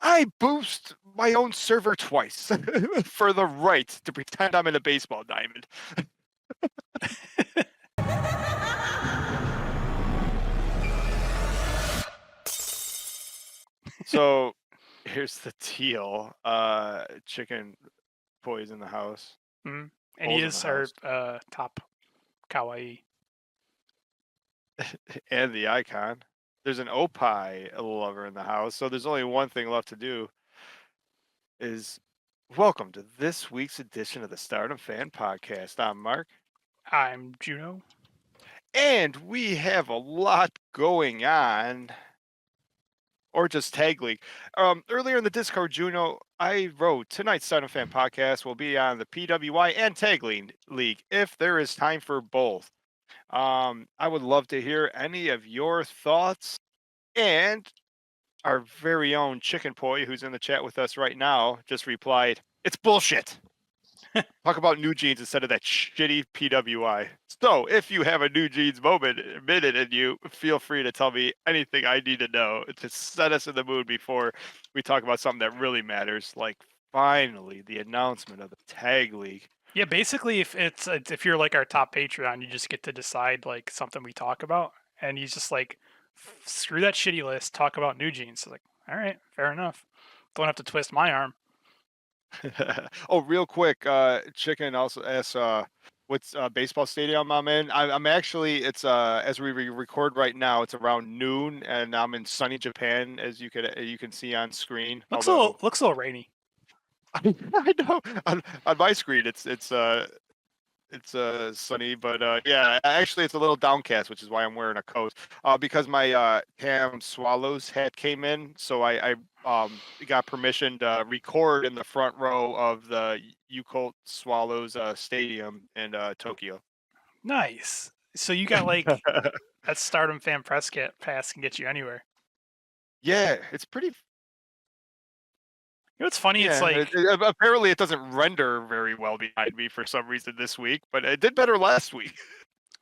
I boost my own server twice for the right to pretend I'm in a baseball diamond. So here's the deal. Chicken Boy's in the house. And he Pole's in is the our house. top kawaii. And the icon. There's an Opie lover in the house, so there's only one thing left to do is welcome to this week's edition of the Stardom Fan Podcast. I'm Mark. I'm Juno. And we have a lot going on. Or just Tag League. Earlier in the Discord, Juno, I wrote tonight's Stardom Fan Podcast will be on the PWI and Tag League if there is time for both. I would love to hear any of your thoughts. And our very own Chicken Poi, who's in the chat with us right now, just replied, "It's bullshit. Talk about New Jeans instead of that shitty PWI." So if you have a New Jeans minute in you, feel free to tell me anything I need to know to set us in the mood before we talk about something that really matters, like finally the announcement of the Tag League. Yeah, basically, if you're like our top Patreon, you just get to decide like something we talk about, and he's just like, screw that shitty list, talk about New Jeans. So like, all right, fair enough. Don't have to twist my arm. Oh, real quick, Chicken also asks, what's baseball stadium I'm in? I'm actually, it's as we record right now, it's around noon, and I'm in sunny Japan, as you can see on screen. Looks Although a little rainy. I know on my screen it's sunny, but yeah, actually it's a little downcast, which is why I'm wearing a coat. Because my Tam Swallows hat came in, so I got permission to record in the front row of the Yakult Swallows stadium in Tokyo. Nice. So you got like that Stardom Fan Press pass can get you anywhere. Yeah, it's pretty. You know what's funny? Yeah, It's like apparently it doesn't render very well behind me for some reason this week, but it did better last week.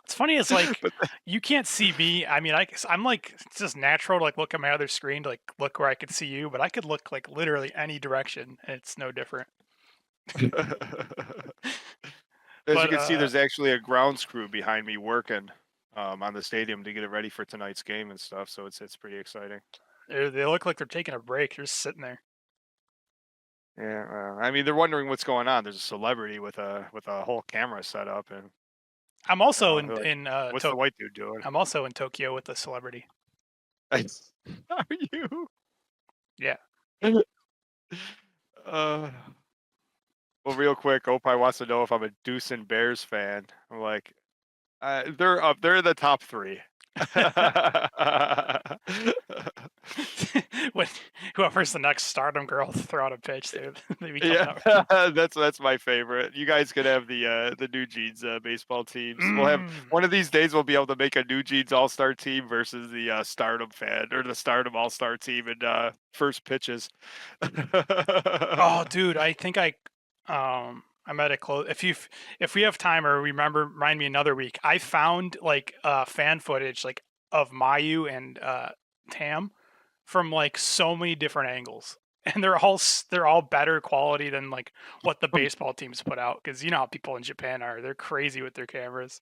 It's funny. It's like But you can't see me. I mean, I'm like it's just natural to like look at my other screen to like look where I could see you, but I could look like literally any direction, and it's no different. as you But can see, there's actually a grounds crew behind me working on the stadium to get it ready for tonight's game and stuff. So it's pretty exciting. they look like they're taking a break. They're just sitting there. Yeah, I mean, they're wondering what's going on. There's a celebrity with a whole camera set up, and I'm also they're like, in "What's the white dude doing?" I'm also in Tokyo with a celebrity. Are you? Yeah. Well, real quick, Opie wants to know if I'm a Deuce and Bears fan. I'm like, they're up. They're in the top 3. When whoever's the next Stardom girl to throw out a pitch, they become Yeah, that's my favorite. You guys could have the New Jeans baseball teams. We'll have one of these days. We'll be able to make a New Jeans All Star team versus the Stardom fan or the Stardom All Star team in first pitches. Oh, dude, I think I'm at a close. If we have time or remind me another week. I found like fan footage like of Mayu and Tam from like so many different angles, and they're all better quality than like what the baseball teams put out, because you know how people in Japan are. They're crazy with their cameras.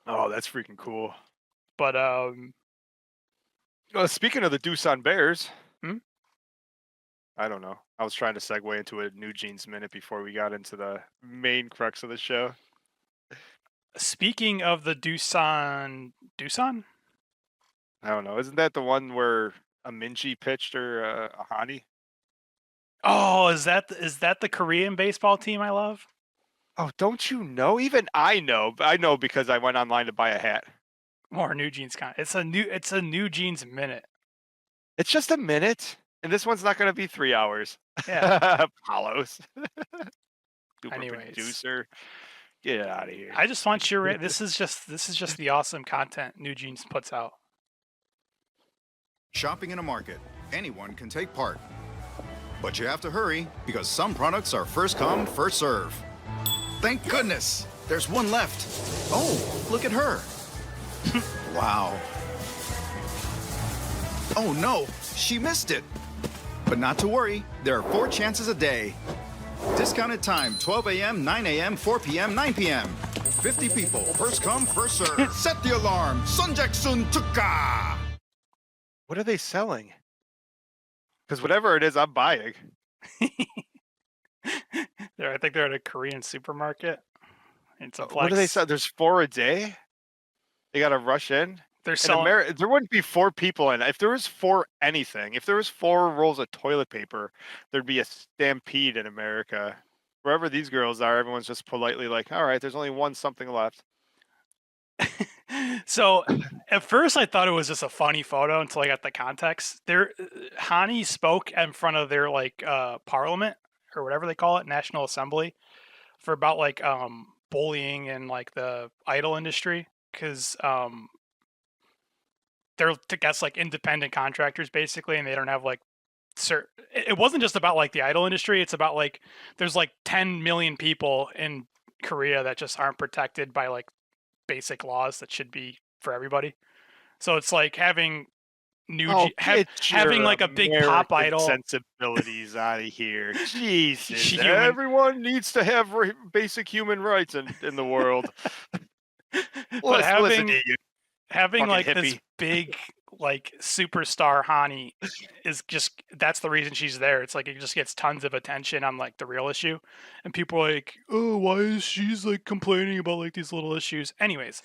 Oh, that's freaking cool. But speaking of the Doosan Bears, hmm? I don't know. I was trying to segue into a New Jeans minute before we got into the main crux of the show. Speaking of the Doosan? I don't know. Isn't that the one where a Minji pitched or a Hani? Oh, is that the Korean baseball team I love? Oh, don't you know? Even I know. I know because I went online to buy a hat. More New Jeans It's a New Jeans minute. It's just a minute, and this one's not going to be 3 hours. Yeah. Apollos. Super Anyways, producer. Get out of here. I just want your. This is just the awesome content New Jeans puts out. Shopping in a market, anyone can take part. But you have to hurry because some products are first come, first serve. Thank goodness, there's one left. Oh, look at her. Wow. Oh no, she missed it. But not to worry, there are 4 chances a day. Discounted time, 12 a.m., 9 a.m., 4 p.m., 9 p.m. 50 people, first come, first serve. Set the alarm, Sunjaeksun Tuka! What are they selling? Because whatever it is, I'm buying. I think they're at a Korean supermarket. It's a flex. What do they sell? There's 4 a day? They got to rush in? They're In selling. there wouldn't be 4 people in. If there was 4 anything, if there was 4 rolls of toilet paper, there'd be a stampede in America. Wherever these girls are, everyone's just politely like, all right, there's only one something left. So at first I thought it was just a funny photo until I got the context. Hani spoke in front of their parliament or whatever they call it, National Assembly, for about bullying and like the idol industry, because they're I guess like independent contractors basically, and they don't have like it wasn't just about like the idol industry. It's about like there's like 10 million people in Korea that just aren't protected by like basic laws that should be for everybody. So it's like having having like a big pop idol. Sensibilities out of here. Jesus, Human- everyone needs to have basic human rights in the world. But listen to you, having fucking like hippie. this big like superstar Hani is just, that's the reason she's there. It's like it just gets tons of attention on like the real issue, and people are like, oh, why is she's like complaining about like these little issues? Anyways,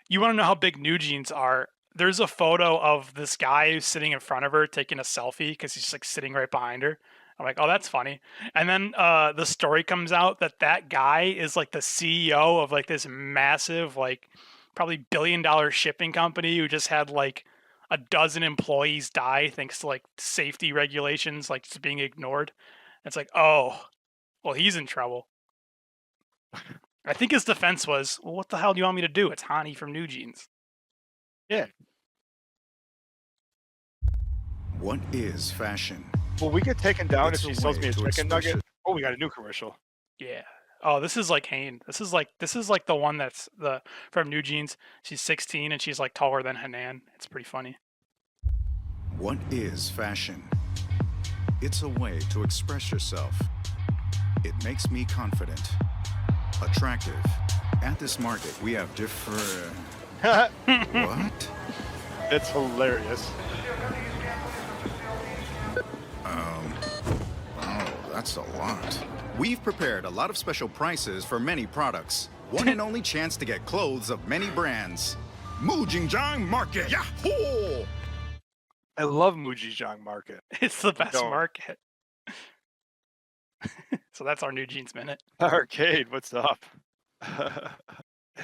you want to know how big New Jeans are? There's a photo of this guy who's sitting in front of her taking a selfie because he's like sitting right behind her. I'm like, oh, that's funny. And then the story comes out that guy is like the CEO of like this massive, like probably $1 billion shipping company who just had like a dozen employees die thanks to like safety regulations, like just being ignored. It's like, oh, well, he's in trouble. I think his defense was, well, what the hell do you want me to do? It's Hani from New Jeans. Yeah. What is fashion? Will we get taken down It's if a she sells way me a to chicken express nugget? Oh, we got a new commercial. Yeah. Oh, this is like Hane. This is like the one that's from New Jeans. She's 16 and she's like taller than Hanan. It's pretty funny. What is fashion? It's a way to express yourself. It makes me confident, attractive. At this market, we have different... What? It's hilarious. Oh, that's a lot. We've prepared a lot of special prices for many products. One and only chance to get clothes of many brands. Mujingjang Market, yahoo! I love Mujijang Market. It's the best Don't. market. So that's our New Jeans minute. Arcade, what's up?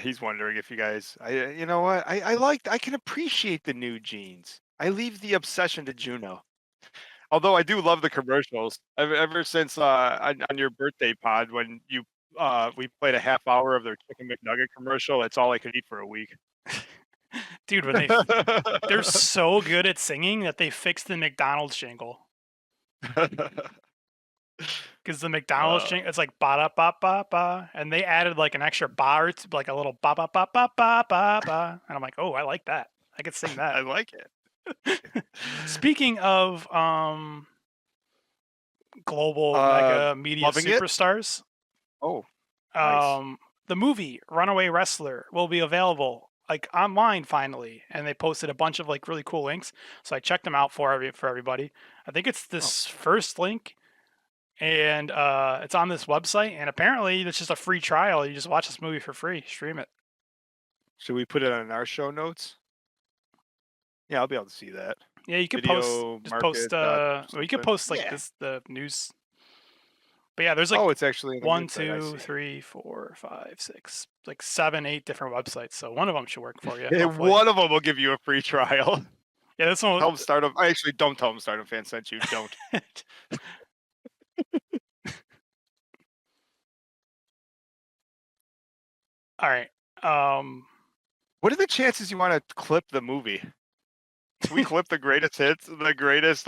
He's wondering if you guys, you know what? I can appreciate the New Jeans. I leave the obsession to Juno. Although I do love the commercials. Ever since on your birthday pod when we played a half hour of their Chicken McNugget commercial, that's all I could eat for a week. Dude, when they're so good at singing that they fixed the McDonald's jingle. Because the McDonald's jingle, it's like ba da ba ba ba, and they added like an extra bar, it's like a little ba ba ba ba ba ba ba, and I'm like, oh, I like that. I could sing that. I like it. Speaking of global mega media loving it? superstars, Oh, nice. the movie Runaway Wrestler will be available like online finally, and they posted a bunch of like really cool links. So I checked them out for everybody. I think it's this first link, and it's on this website, and apparently it's just a free trial. You just watch this movie for free, stream it. Should we put it on our show notes? Yeah, I'll be able to see that. Yeah, you could Video post, just post, market, well, you could post like yeah. the news. But yeah, there's like it's actually in the 1, news site, I 2, see. 3, 4, 5, 6, like 7, 8 different websites. So one of them should work for you. Yeah, hopefully. one of them will give you a free trial. Yeah, this one. Tell them Stardom. Actually, don't tell them Stardom Fan sent you. Don't. All right. What are the chances you want to clip the movie? Can we clip the greatest hits, the greatest,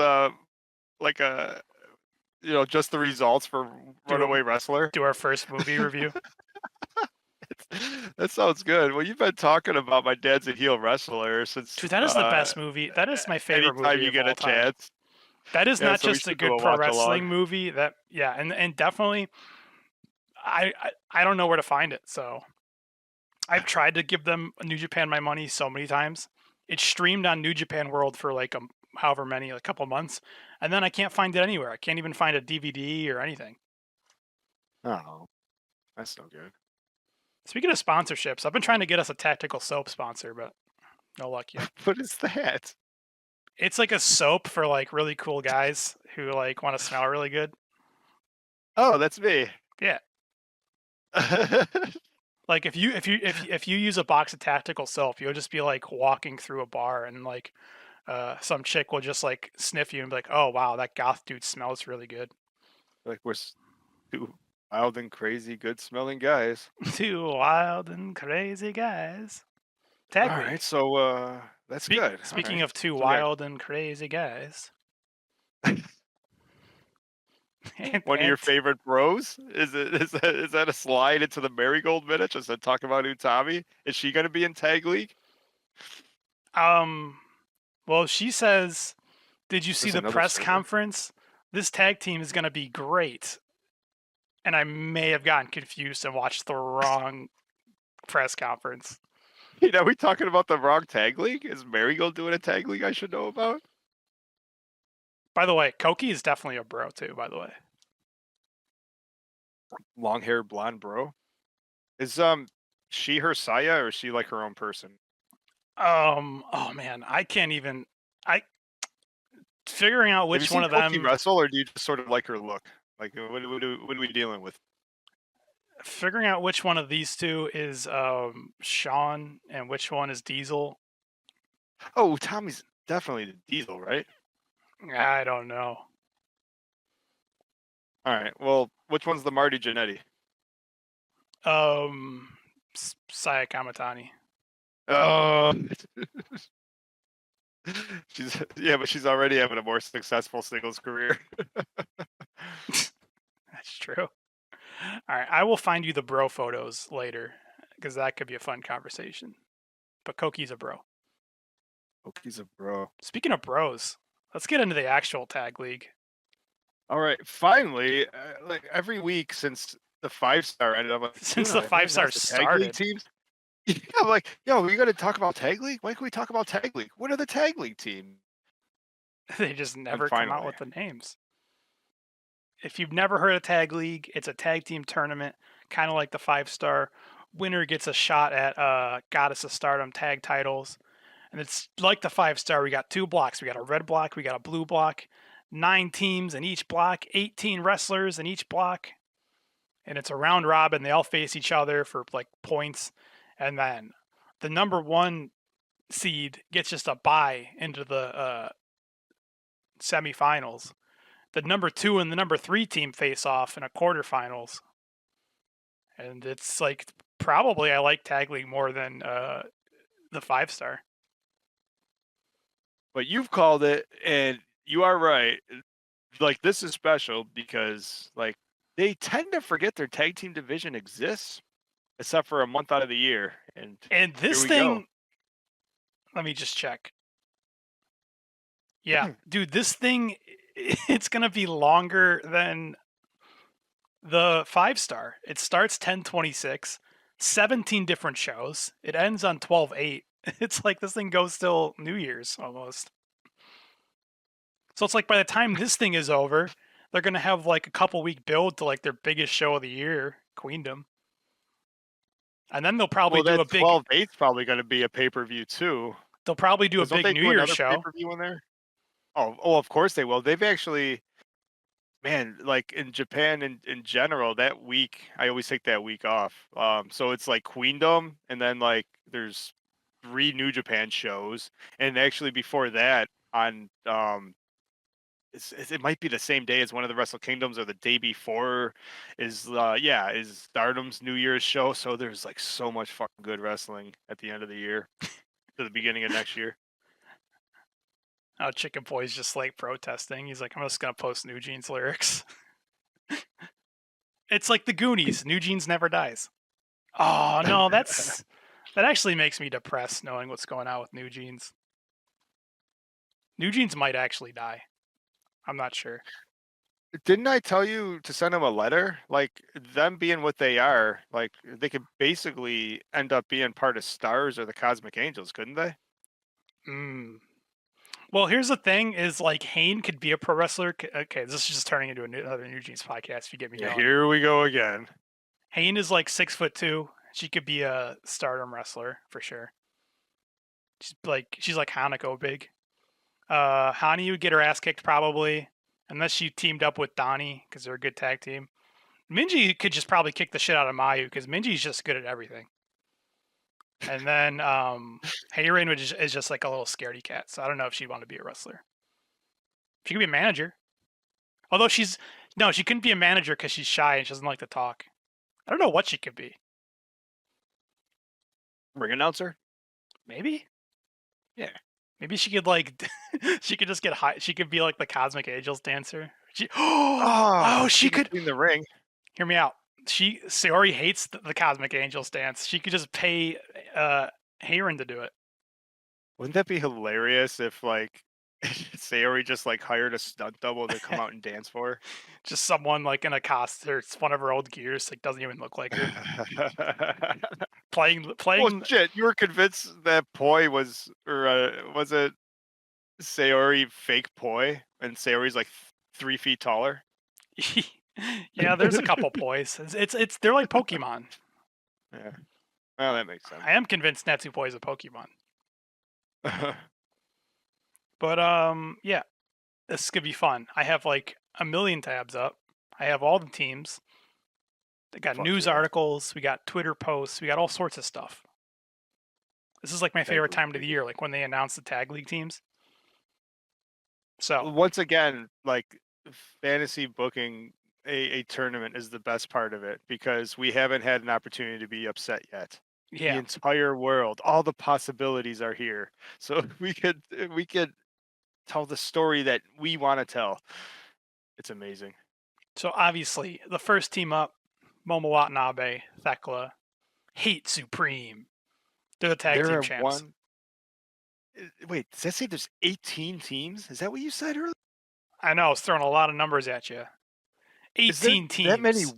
just the results for Runaway Wrestler? Do our first movie review. That sounds good. Well, you've been talking about My Dad's a Heel Wrestler since. Dude, that is the best movie. That is my favorite movie. Anytime you get a chance. That is Yeah, not so we just a should do good a pro watch wrestling along. movie. And definitely, I don't know where to find it. So I've tried to give them New Japan my money so many times. It's streamed on New Japan World for like however many, a couple months, and then I can't find it anywhere. I can't even find a DVD or anything. Oh, that's no good. Speaking of sponsorships, I've been trying to get us a tactical soap sponsor, but no luck yet. What is that? It's like a soap for like really cool guys who like want to smell really good. Oh, that's me. Yeah. Like if you use a box of tactical soap, you'll just be like walking through a bar and like some chick will just like sniff you and be like, "Oh wow, that goth dude smells really good." Like we're two wild and crazy, good smelling guys. Two wild and crazy guys. All Tag right, League. so that's good. All Speaking right, of two so we got wild and crazy guys, and, one of your and favorite bros. Is that a slide into the Marigold Minute? Just to talk about Utami. Is she going to be in Tag League? well, she says, "Did you see There's the another press server. conference? This tag team is going to be great." And I may have gotten confused and watched the wrong press conference. Are we talking about the wrong Tag League? Is Marigold doing a Tag League I should know about? By the way, Koki is definitely a bro too. By the way, Long hair, blonde bro. Is she her Saya or is she like her own person? oh man, I can't even. I figuring out Have you which one seen of Koki them. wrestle, or do you just sort of like her look? Like, what are we dealing with? Figuring out which one of these two is Sean and which one is Diesel. Oh, Tommy's definitely the Diesel, right? I don't know. All right. Well, which one's the Marty Jannetty? Saya Kamatani. Oh, but she's already having a more successful singles career. That's true. All right, I will find you the bro photos later because that could be a fun conversation. But Koki's a bro. Oh, he's a bro. Speaking of bros, let's get into the actual tag league. All right, finally, like every week since the 5-star ended, I'm like, Since dude, the I haven't 5-star watched the tag league started, teams. Yeah, I'm like, yo, we got to talk about tag league. When can we talk about tag league? What are the tag league team? they just And never come out finally, with the names. If you've never heard of tag league, it's a tag team tournament, kind of like the 5-star. Winner gets a shot at Goddess of Stardom tag titles. And it's like the 5-star. We got two blocks. We got a red block. We got a blue block. 9 teams in each block. 18 wrestlers in each block. And it's a round robin. They all face each other for like points. And then the number 1 seed gets just a bye into the semifinals. The number 2 and the number 3 team face off in a quarterfinals. And it's like probably I like tag league more than the 5-star. but you've called it, and you are right. Like, this is special because like they tend to forget their tag team division exists, except for a month out of the year. And And here this we thing, go. let me just check. Yeah, dude, this thing, it's going to be longer than the 5-star. It starts 10/26, 17 different shows. It ends on 12/8. It's like this thing goes till New Year's almost. So it's like by the time this thing is over, they're going to have like a couple week build to like their biggest show of the year, Queendom. And then they'll probably Well, do that a big 12/8 is probably going to be a pay-per-view too. they'll probably do a 'Cause don't big they New do Year's another show. pay-per-view in there? Oh, of course they will. They've actually, man, like in Japan in general, that week I always take that week off. So it's like Queendom, and then like there's 3 New Japan shows, and actually before that on it might be the same day as one of the Wrestle Kingdoms, or the day before is Stardom's New Year's show. So there's like so much fucking good wrestling at the end of the year to the beginning of next year. Oh, Chicken Boy's just like protesting. He's like, I'm just gonna post New Jeans lyrics. It's like the Goonies. New Jeans never dies. Oh no, that actually makes me depressed knowing what's going on with New Jeans. New Jeans might actually die. I'm not sure. Didn't I tell you to send them a letter? Like, them being what they are, like, they could basically end up being part of Stars or the Cosmic Angels, couldn't they? Well, here's the thing: is like Hayne could be a pro wrestler. Okay, this is just turning into another New Jeans podcast. If you get me Yeah, going. here we go again. Hayne is like 6'2". She could be a Stardom wrestler for sure. She's like Hanako big. Hani would get her ass kicked probably, unless she teamed up with Donnie because they're a good tag team. Minji could just probably kick the shit out of Mayu because Minji's just good at everything. And then Hayrin is just like a little scaredy cat, so I don't know if she'd want to be a wrestler. She could be a manager. Although she couldn't be a manager because she's shy and she doesn't like to talk. I don't know what she could be. Ring announcer? Maybe? Yeah. Maybe she could like she could just get high. She could be like the Cosmic Angels dancer. She she could in the ring. Hear me out. Sayori hates the Cosmic Angels dance. She could just pay Hayren to do it. Wouldn't that be hilarious if like Sayori just like hired a stunt double to come out and dance for her? Just someone like in a costume. It's one of her old gears. Like doesn't even look like her. playing. Well, shit, you were convinced that Poi was, or was it Sayori fake Poi, and Sayori's like 3 feet taller? Yeah, there's a couple Pois. It's they're like Pokemon. Yeah, well, that makes sense. I am convinced Natsupoi is a Pokemon. But yeah, this could be fun. I have like a million tabs up. I have all the teams. They got news articles. We got Twitter posts. We got all sorts of stuff. This is like my favorite time of the year, like when they announce the tag league teams. So once again, like fantasy booking a tournament is the best part of it because we haven't had an opportunity to be upset yet. Yeah. The entire world, all the possibilities are here. So we could tell the story that we want to tell. It's amazing. So obviously, the first team up, Momo Watanabe, Thekla, Hate Supreme. They're the tag team champs. Wait, does that say there's 18 teams? Is that what you said earlier? I know, it's throwing a lot of numbers at you. 18 teams.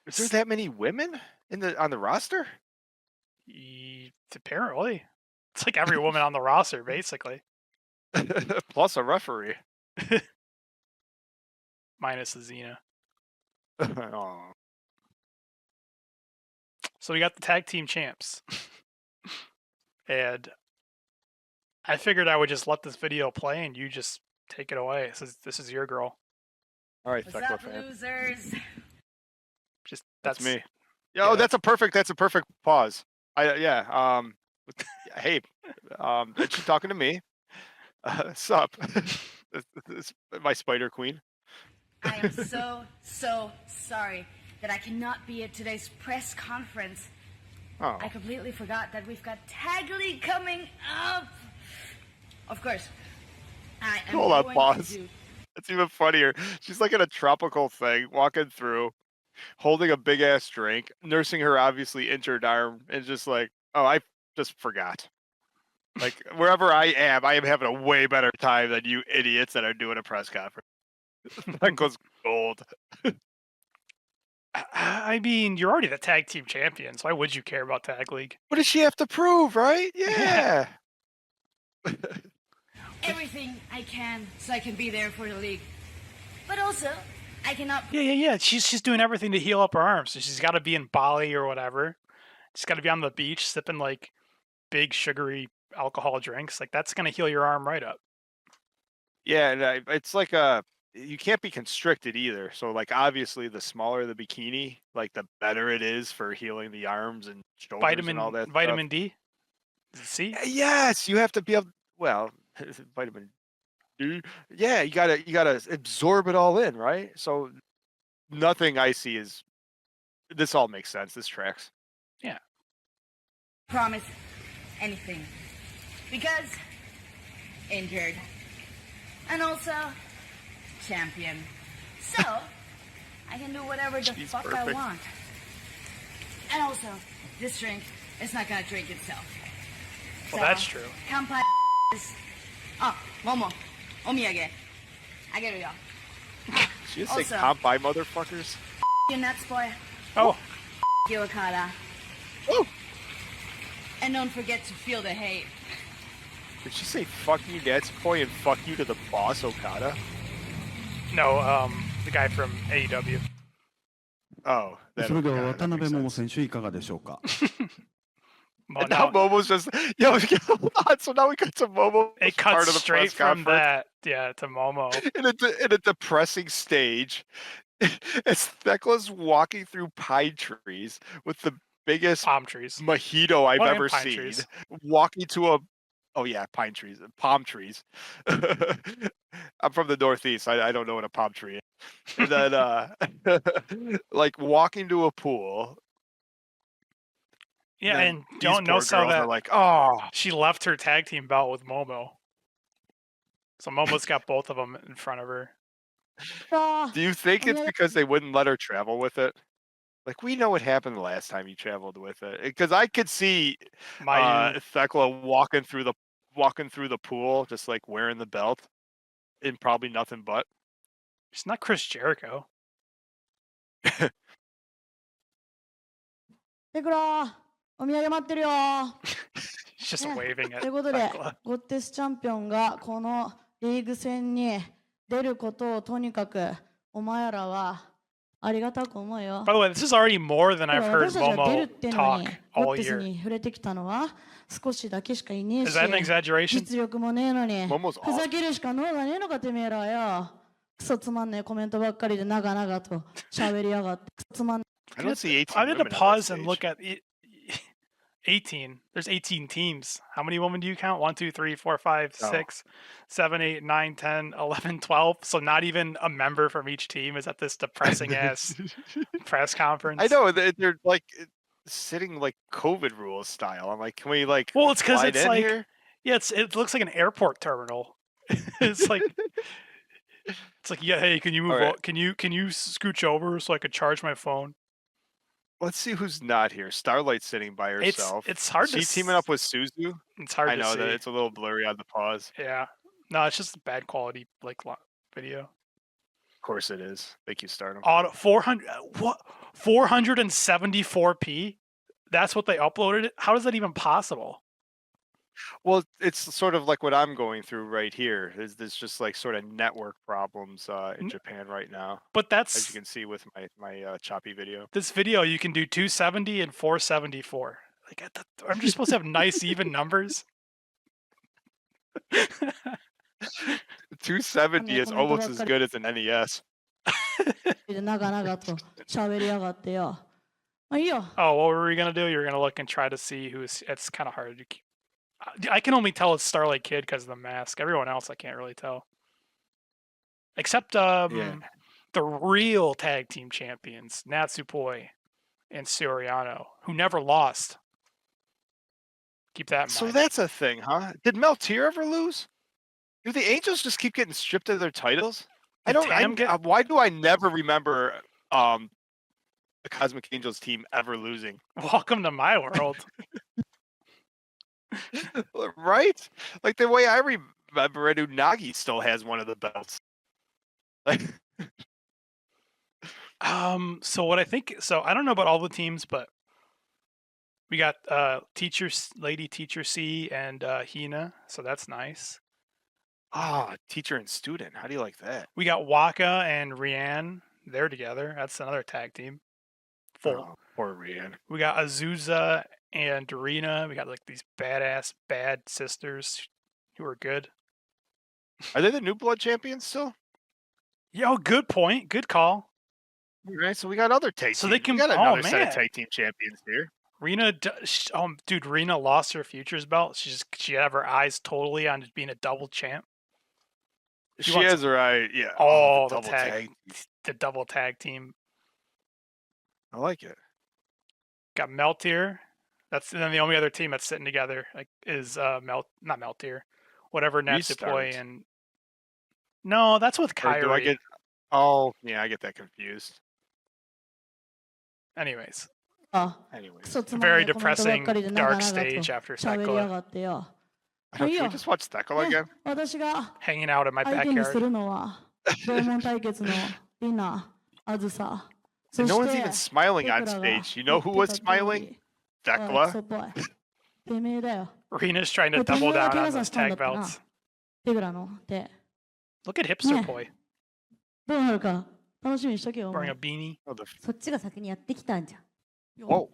Is there that many women on the roster? Apparently. It's like every woman on the roster, basically. Plus a referee. Minus Azina. Oh. So we got the tag team champs. And I figured I would just let this video play and you just take it away. This is your girl. All right, what's up, losers? That's me. Yeah, that's a perfect pause. Hey, is she talking to me? Sup? This my Spider Queen. I am so sorry that I cannot be at today's press conference. Oh. I completely forgot that we've got Tag League coming up. Of course, I am Hold on, going pause. to do... It's even funnier. She's like in a tropical thing, walking through, holding a big ass drink, nursing her obviously injured arm, and just like, oh, I just forgot. Like wherever I am having a way better time than you idiots that are doing a press conference. That goes gold. I mean, you're already the tag team champions. Why would you care about Tag League? What does she have to prove, right? Yeah. everything I can so I can be there for the league. But also, I cannot... Yeah. She's doing everything to heal up her arms. So she's got to be in Bali or whatever. She's got to be on the beach sipping like big sugary alcohol drinks. Like that's going to heal your arm right up. Yeah, and it's like you can't be constricted either. So like obviously the smaller the bikini, like the better it is for healing the arms and shoulders and all that vitamin stuff. D? C? Yes, you have to be able, well, vitamin D. Yeah, you gotta absorb it all in, right? So nothing I see is, this all makes sense. This tracks. Yeah. Promise anything. Because injured. And also champion. So I can do whatever the fuck perfect. I want. And also, this drink is not gonna drink itself. Well, so, that's true. Kamatani is... Oh, Momo. Omiyage. I get it, y'all. She just say Also- comp by motherfuckers. You nuts, boy. Oh, You, Okada. Oh, And don't forget to feel the hate. did she say fuck you, Natsupoi, and fuck you to the boss, Okada? no, the guy from AEW. Oh, that それでは Okada, 渡 that 辺 makes 桃 sense. 選手いかがでしょうか。 Well, And now now Momo's just yo, hold on. So now we got to Momo it part cuts of the straight press from conference that, to Momo. in a depressing stage. As Thekla's walking through pine trees with the biggest Palm trees. mojito I've Oh, and ever pine seen, trees. walking to a pine trees, palm trees. I'm from the Northeast. I don't know what a palm tree is. And then like walking to a pool. Yeah, then and these don't poor notice how girls are that like, oh, she left her tag team belt with Momo. So Momo's got both of them in front of her. do you think it's because they wouldn't let her travel with it? Like, we know what happened the last time you traveled with it. Because I could see Mayu, Thekla walking through the pool, just like wearing the belt, in probably nothing but. she's not Chris Jericho. テクラお土産待ってるよ She's just ね waving at ということで Thekla. ゴッテスチャンピオンがこのリーグ戦に出ることをとにかくお前らはありがたく思うよ By the way, this is already more than だ I've から heard 私たちが出るっ Momo ていうのに talk ゴ all ッテス year. に触れてきたのは少しだけしかいねえ Is し that an exaggeration? 実力もねえのに Momo's ふざけるしか能がねえのかてめえらはよクソつまんねえコメントばっかりで長々と喋りやがってクソつまんね I don't see 18 I had to women on that pause and stage. look at 18. There's 18 teams. How many women do you count? 1, 2, 3, 4, 5, Oh. 6, 7, 8, 9, 10, 11, 12. So not even a member from each team is at this depressing ass press conference. I know they're like sitting like COVID rules style. I'm like, can we like? Well, it's 'cause slide it's in like- here? Yeah, it looks like an airport terminal. It's like yeah, hey, can you move? Alright. Can you scooch over so I could charge my phone? Let's see who's not here. Starlight's sitting by herself. It's hard Is to she teaming up with Suzu? It's hard I to know see. that it's a little blurry on the pause. Yeah. No, it's just a bad quality video. Of course it is. Thank you, Stardom. Auto 400 what 474p? That's what they uploaded? How is that even possible? Well, it's sort of like what I'm going through right here. Is there's just like sort of network problems in Japan right now, But as that's you can see with my choppy video. this video you can do 270 and 474. Like aren't you supposed to have nice even numbers? 270 is almost as good as an NES. えで長々と喋りやがってよまあいいよ Oh, what were we gonna do? You were gonna look and try to see who's. It's kind of hard to keep. I can only tell it's Starlight Kid because of the mask. Everyone else I can't really tell. Except the real tag team champions, Natsupoi and Soriano, who never lost. Keep that in So mind. that's a thing, huh? Did Meltier ever lose? Do the Angels just keep getting stripped of their titles? I Did don't. Tam get- Why do I never remember the Cosmic Angels team ever losing? Welcome to my world. Right? Like the way I remember it, Unagi still has one of the belts. Like, So what I think. So I don't know about all the teams, but we got Lady Teacher C and Hina. So that's nice. teacher and student. How do you like that? We got Waka and Rianne. They're together. That's another tag team. Full. Oh, poor Rian. We got Azusa and Dorina. We got like these badass bad sisters who are good. Are they the New Blood champions still? Yo, good point. Good call. Right. So we got other tag. So teams. they can- We got oh, another set man. of tag team champions here. Dude, Rena lost her futures belt. She had her eyes totally on just being a double champ. She She wants- has her eye. Yeah. Oh, the double tag. The double tag team. I like it. Got Meltier. And then the only other team that's sitting together is not Meltier. Whatever Natsupoi Restart. and no, that's with Or Kyrie. do I get? Oh, yeah, I get that confused. Anyways, あ Anyways, クソつまんね very えコメントばっ depressing かりで長 dark 々と stage after 喋りや Thekla がってよ can いい we よ just watch Thekla ね again? 私が hanging out in my 相手にす backyard. るのは同門対決のリナ、あずさ。 And そ no し one's て even smiling テ on クラが stage. You 言 know っ who て was た通 smiling? り、ク Thekla. ソっぽい。てめえだよ。 Rina's trying to て double めえが down 怪 on 我さ those せたんだ tag ってな。 belts. テクラの手。 Look at Hipster ね Boy どうなるか楽しみにしとけよ。お wearing 前 a beanie. Oh, the そっちが先にやってきたんじゃん。 whoa.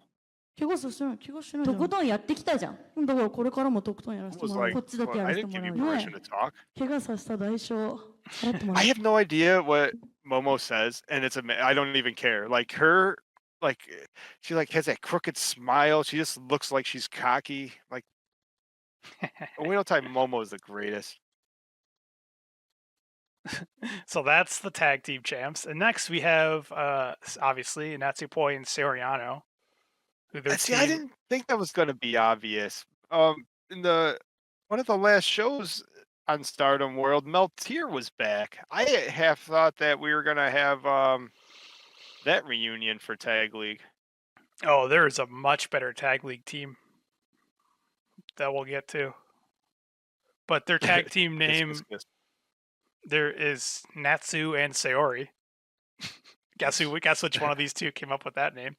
怪我させない、怪我しないじゃん。とことんやってきたじゃん。だからこれからもとことんやらせ It て was もらう like, よ。こっちだけ what? や I らせて didn't も give ら you うよ。 permission to talk. 怪我させた代償払ってもら I う。 have no idea what Momo says, and I don't even care. Like her, like she like has that crooked smile. She just looks like she's cocky. Like wait till time Momo is the greatest. So that's the tag team champs. And next we have obviously Natsupoi and Soriano, who their See, I team. didn't think that was gonna be obvious. In the one of the last shows on Stardom World, Meltier was back. I half thought that we were gonna have that reunion for Tag League. Oh, there is a much better tag league team that we'll get to. But their tag team Kiss, name kiss, there is Natsu and Sayori. Guess which one of these two came up with that name?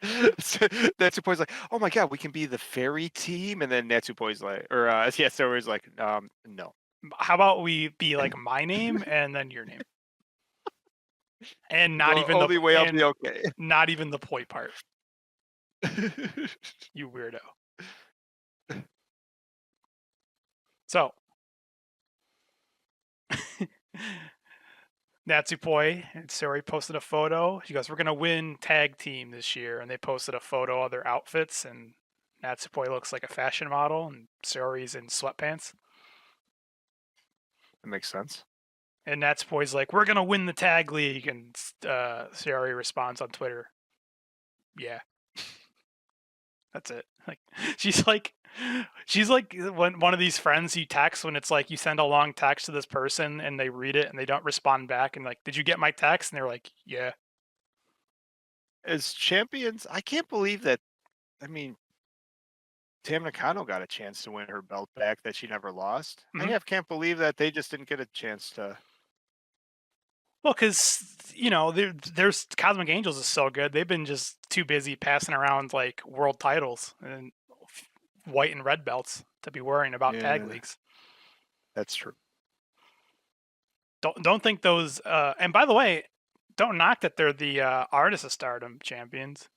Natsupoi's like, oh my god, we can be the fairy team, and then Natsupoi's like, or yeah, Sayori's like, no. How about we be like my name and then your name? And not The even only the way I'll and be okay. not even the poi part. You weirdo. So Natsupoi and Sayori posted a photo. She goes, "We're gonna win tag team this year," and they posted a photo of their outfits. And Natsupoi looks like a fashion model, and Sayori's in sweatpants. That makes sense. And Natsupoi's like, "We're gonna win the tag league," and Sayori responds on Twitter, "Yeah." That's it. Like she's like when one of these friends you text when it's like you send a long text to this person and they read it and they don't respond back and like, "Did you get my text?" And they're like, "Yeah." As champions, I can't believe that. I mean, Tam Nakano got a chance to win her belt back that she never lost. Mhm. Can't believe that they just didn't get a chance to. Well, because there's Cosmic Angels is so good. They've been just too busy passing around like world titles and white and red belts to be worrying about tag Yeah. leagues. That's true. Don't think those. And by the way, don't knock that they're the Artists of Stardom champions.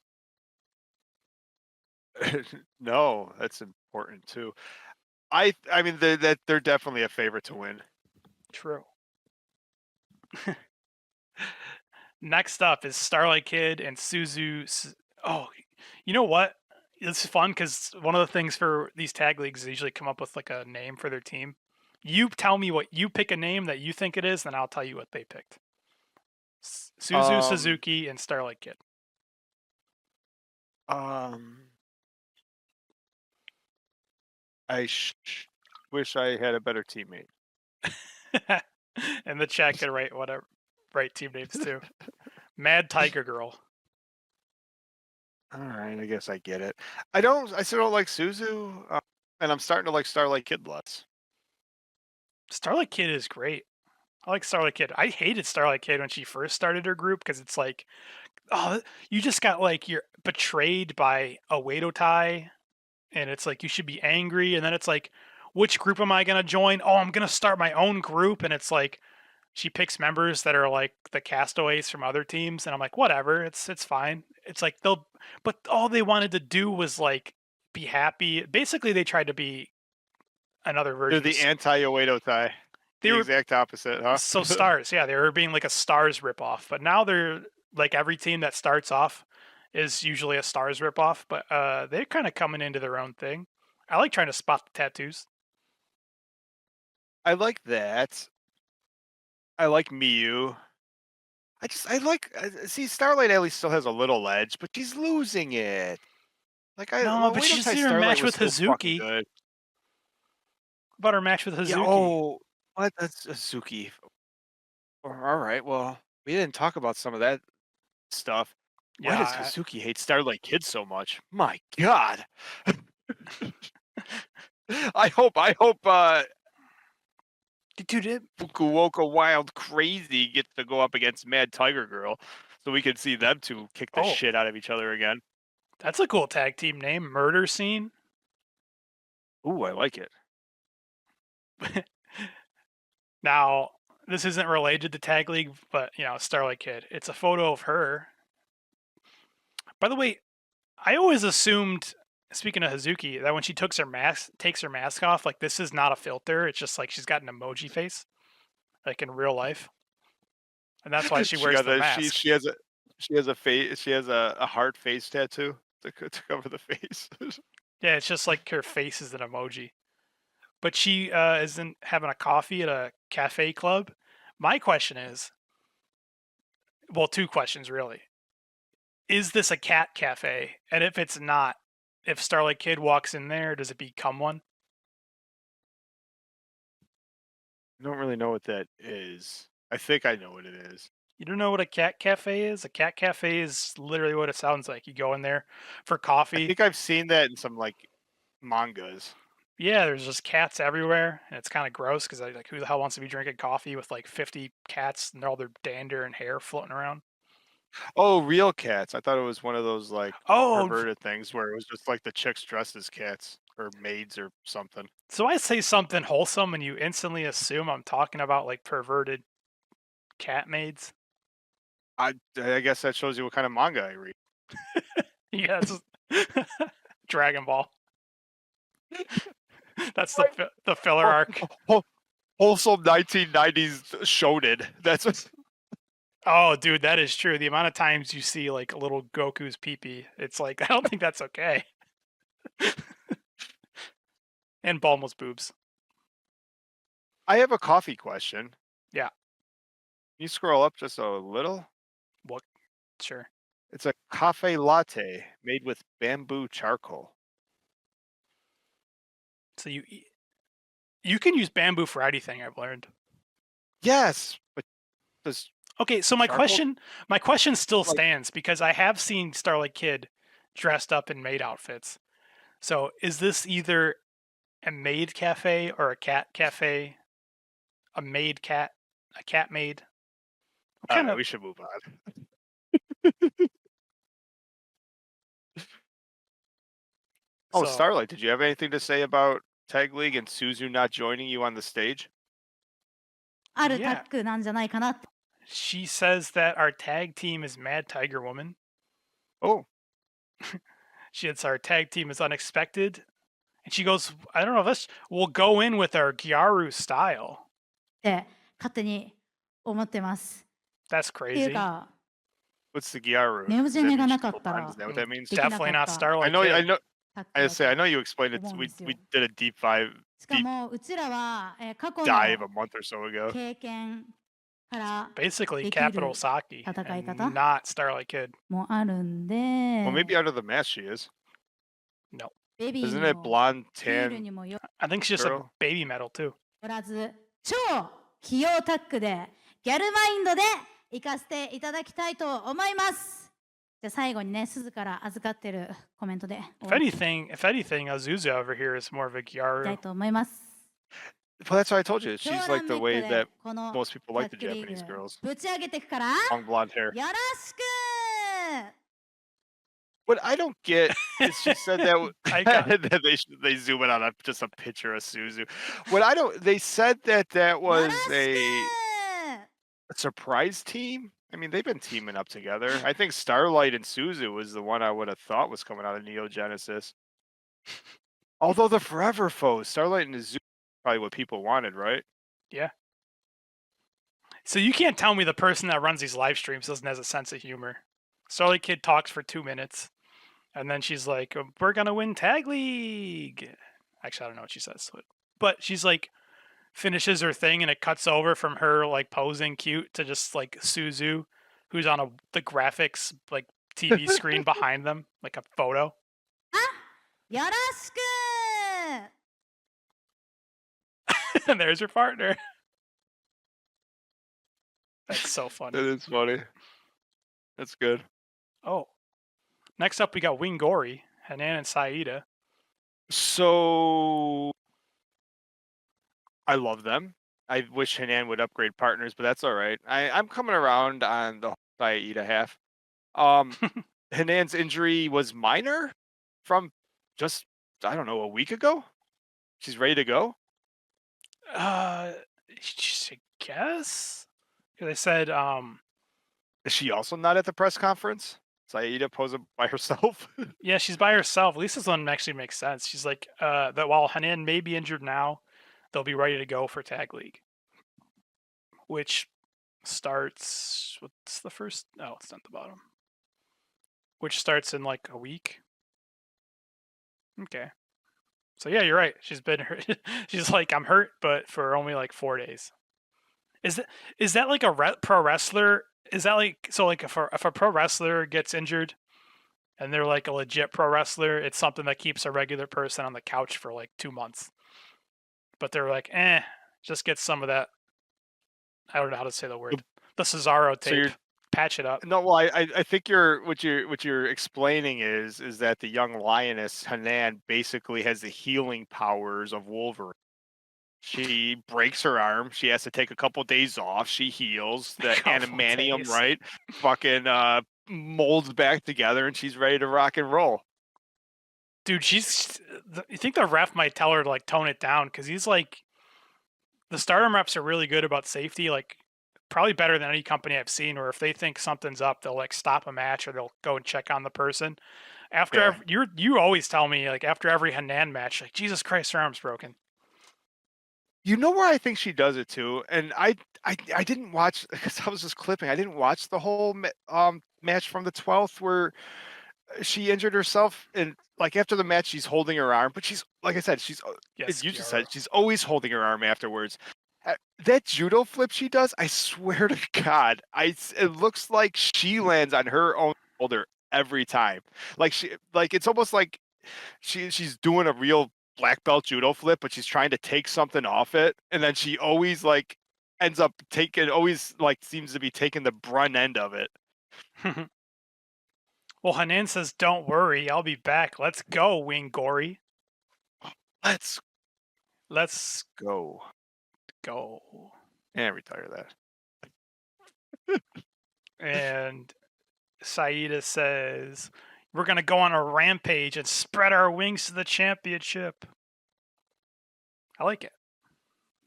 No, that's important too. I mean they're definitely a favorite to win. True. Next up is Starlight Kid and Suzu. Oh, you know what? It's fun because one of the things for these tag leagues is they usually come up with like a name for their team. You tell me what you pick a name that you think it is, then I'll tell you what they picked. Suzu Suzuki and Starlight Kid. I wish I had a better teammate. And the chat could write team names too. Mad Tiger Girl. All right, I guess I get it. I still don't like Suzu, and I'm starting to like Starlight Kid less. Starlight Kid is great. I like Starlight Kid. I hated Starlight Kid when she first started her group because it's like, oh, you just got like you're betrayed by a Wado Tai, and it's like you should be angry, and then it's like, which group am I gonna join? Oh, I'm gonna start my own group, and it's like she picks members that are like the castaways from other teams, and I'm like, whatever, it's fine. It's like but all they wanted to do was like be happy. Basically, they tried to be another version. They're the anti-Oedo Tai. They The were exact opposite, huh? so Stars, yeah, they were being like a Stars ripoff, but now they're like every team that starts off is usually a Stars ripoff, but they're kind of coming into their own thing. I like trying to spot the tattoos. I like that. I like Miyu. See Starlight at least still has a little edge, but she's losing it. Like No, but Oedo she's Tai in her Starlight match was with so fucking Hazuki. good. About her match with Hazuki. Yeah, oh, what? That's Hazuki. All right, well, we didn't talk about some of that stuff. Why does Yeah, Hazuki hate Starlight Kid so much? My God. I hope Dude, Fukuoka Wild Crazy gets to go up against Mad Tiger Girl, so we can see them two kick the Oh. shit out of each other again. that's a cool tag team name, Murder Scene. Ooh, I like it. Now, this isn't related to Tag League, but Starlight Kid. It's a photo of her. By the way, I always assumed, speaking of Hazuki, that when she takes her mask off, like this is not a filter. It's just like she's got an emoji face, like in real life, and that's why she wears got the mask. She has a face. She has a heart face tattoo to cover the face. Yeah, it's just like her face is an emoji. But she isn't having a coffee at a cafe club. My question is, well, two questions really. Is this a cat cafe? And if it's not, if Starlight Kid walks in there, does it become one? I don't really know what that is. I think I know what it is. You don't know what a cat cafe is? A cat cafe is literally what it sounds like. You go in there for I coffee. think I've seen that in some like mangas. Yeah, there's just cats everywhere, and it's kind of gross because like, who the hell wants to be drinking coffee with like 50 cats and all their dander and hair floating around? Oh, real cats. I thought it was one of those like Oh, perverted things where it was just like the chicks dressed as cats or maids or something. so I say something wholesome, and you instantly assume I'm talking about like perverted cat maids. I guess that shows you what kind of manga I read. Yes, Dragon Ball. That's the filler arc. Wholesome 1990s shonen. That's what. Oh, dude, that is true. The amount of times you see like little Goku's pee-pee, it's like I don't think that's okay. And Bulma's boobs. I have a coffee question. Yeah. Can you scroll up just a little? What? Sure. It's a cafe latte made with bamboo charcoal. So you can use bamboo for anything, I've learned. Yes, but does Okay, so my charcoal- question still like- stands because I have seen Starlight Kid dressed up in maid outfits. So is this either a maid cafe or a cat cafe? A maid cat? A cat maid? What kind of we should move on. Oh, so- Starlight, did you have anything to say about Tag League and Suzu not joining you on the stage? ある Yeah. タッグなんじゃないかなって。 She says that our tag team is Mad Tiger Woman. Oh, She says our tag team is unexpected. And she goes, I don't know, we'll go in with our Gyaru style. って勝手に思ってます。 That's っていう crazy. か、 what's the Gyaru? ネオ Does ジェ that ネ mean が she's なかったら blind? Is that what that means? できなか Definitely っ not た Starlight I know, Kid. I know. タッグ I だ say, I と know you explained it. 思うんですよ。 We did a deep dive しかもうちらは、過去 dive の a month or so ago. 経験から Basically できる Capital Saki 戦い and 方 not Starlight Kid. もあるんで、 Well, maybe under the mask she is. No. ベビー Isn't に it も blonde, ヒール tan? にもよ I think she's just a Girl. baby metal too. おらず、超器用タッグでギャルマインドで行かせていただきたいと思います。じゃあ最後にね、鈴から預かってるコメントで If 終わり anything, Azusa over here is more of a たい Gyaru. と思います。 Well, that's what I told you. 今 She's 日 like の the メッ way ト that でこの most people タ like ッ the グリー Japanese グ girls. ぶち上げていくからよ Long blonde hair. ろしく What I don't get is she said that I got that they zoom in on just a picture of Suzu. What I don't, they said that よ was ろしく a surprise team. I mean, they've been teaming up together. I think Starlight and Suzu was the one I would have thought was coming out of Neo Genesis. Although the Forever Foes, Starlight and Suzu, probably what people wanted, right? So you can't tell me the person that runs these live streams doesn't have a sense of humor. Starlight Kid talks for 2 minutes, and then she's like, "We're gonna win Tag League." Actually, I don't know what she says, but she's like, finishes her thing, and it cuts over from her like posing cute to just like Suzu, who's on the graphics like TV screen behind them, like a photo. よろしく And there's your partner. That's so That funny. is funny. That's good. Oh, next up we got Wingori, Hanan, and Saida. So I love them. I wish Hanan would upgrade partners, but that's all right. I'm coming around on the Saida half. Hanan's injury was minor from just, I don't know, a week ago. She's ready to go. Just, I guess. 'Cause they said, Is she also not at the press conference? Saida posing by herself. yeah, she's by herself. At least this one actually makes sense. She's like, that while Hanan may be injured now, they'll be ready to go for Tag League, which starts. What's the first? Oh, it's not the bottom. Which starts in like a week. Okay. So yeah, you're right. She's been hurt. She's like, I'm hurt, but for only like 4 days. Is that like a pro wrestler? Is that like so? Like if a pro wrestler gets injured, and they're like a legit pro wrestler, it's something that keeps a regular person on the couch for like 2 months. But they're like, just get some of that. I don't know how to say the word. The Cesaro tape. Patch it up. No, well, I think what you're explaining is that the young lioness Hanan basically has the healing powers of Wolverine. She breaks her arm. She has to take a couple days off. She heals. The animanium, days. right? Fucking molds back together, and she's ready to rock and roll. Dude, you think the ref might tell her to like tone it down because he's like, the Stardom reps are really good about safety. Like, probably better than any company I've seen. Or if they think something's up, they'll like stop a match or they'll go and check on the person. After you always tell me like after every Hanan match, like Jesus Christ, her arm's broken. You know where I think she does it too, and I didn't watch because I was just clipping. I didn't watch the whole match from the 12th where she injured herself, and like after the match, she's holding her arm, but she's like I said, Yes, you just said she's always holding her arm afterwards. That judo flip she does, I swear to God, it looks like she lands on her own shoulder every time. Like it's almost like she's doing a real black belt judo flip, but she's trying to take something off it, and then she always like ends up always like seems to be taking the brunt end of it. Well, Hanan says, "Don't worry, I'll be back. Let's go, Wing Gory. Let's go." And retire that. And Saida says, "We're gonna go on a rampage and spread our wings to the championship." I like it.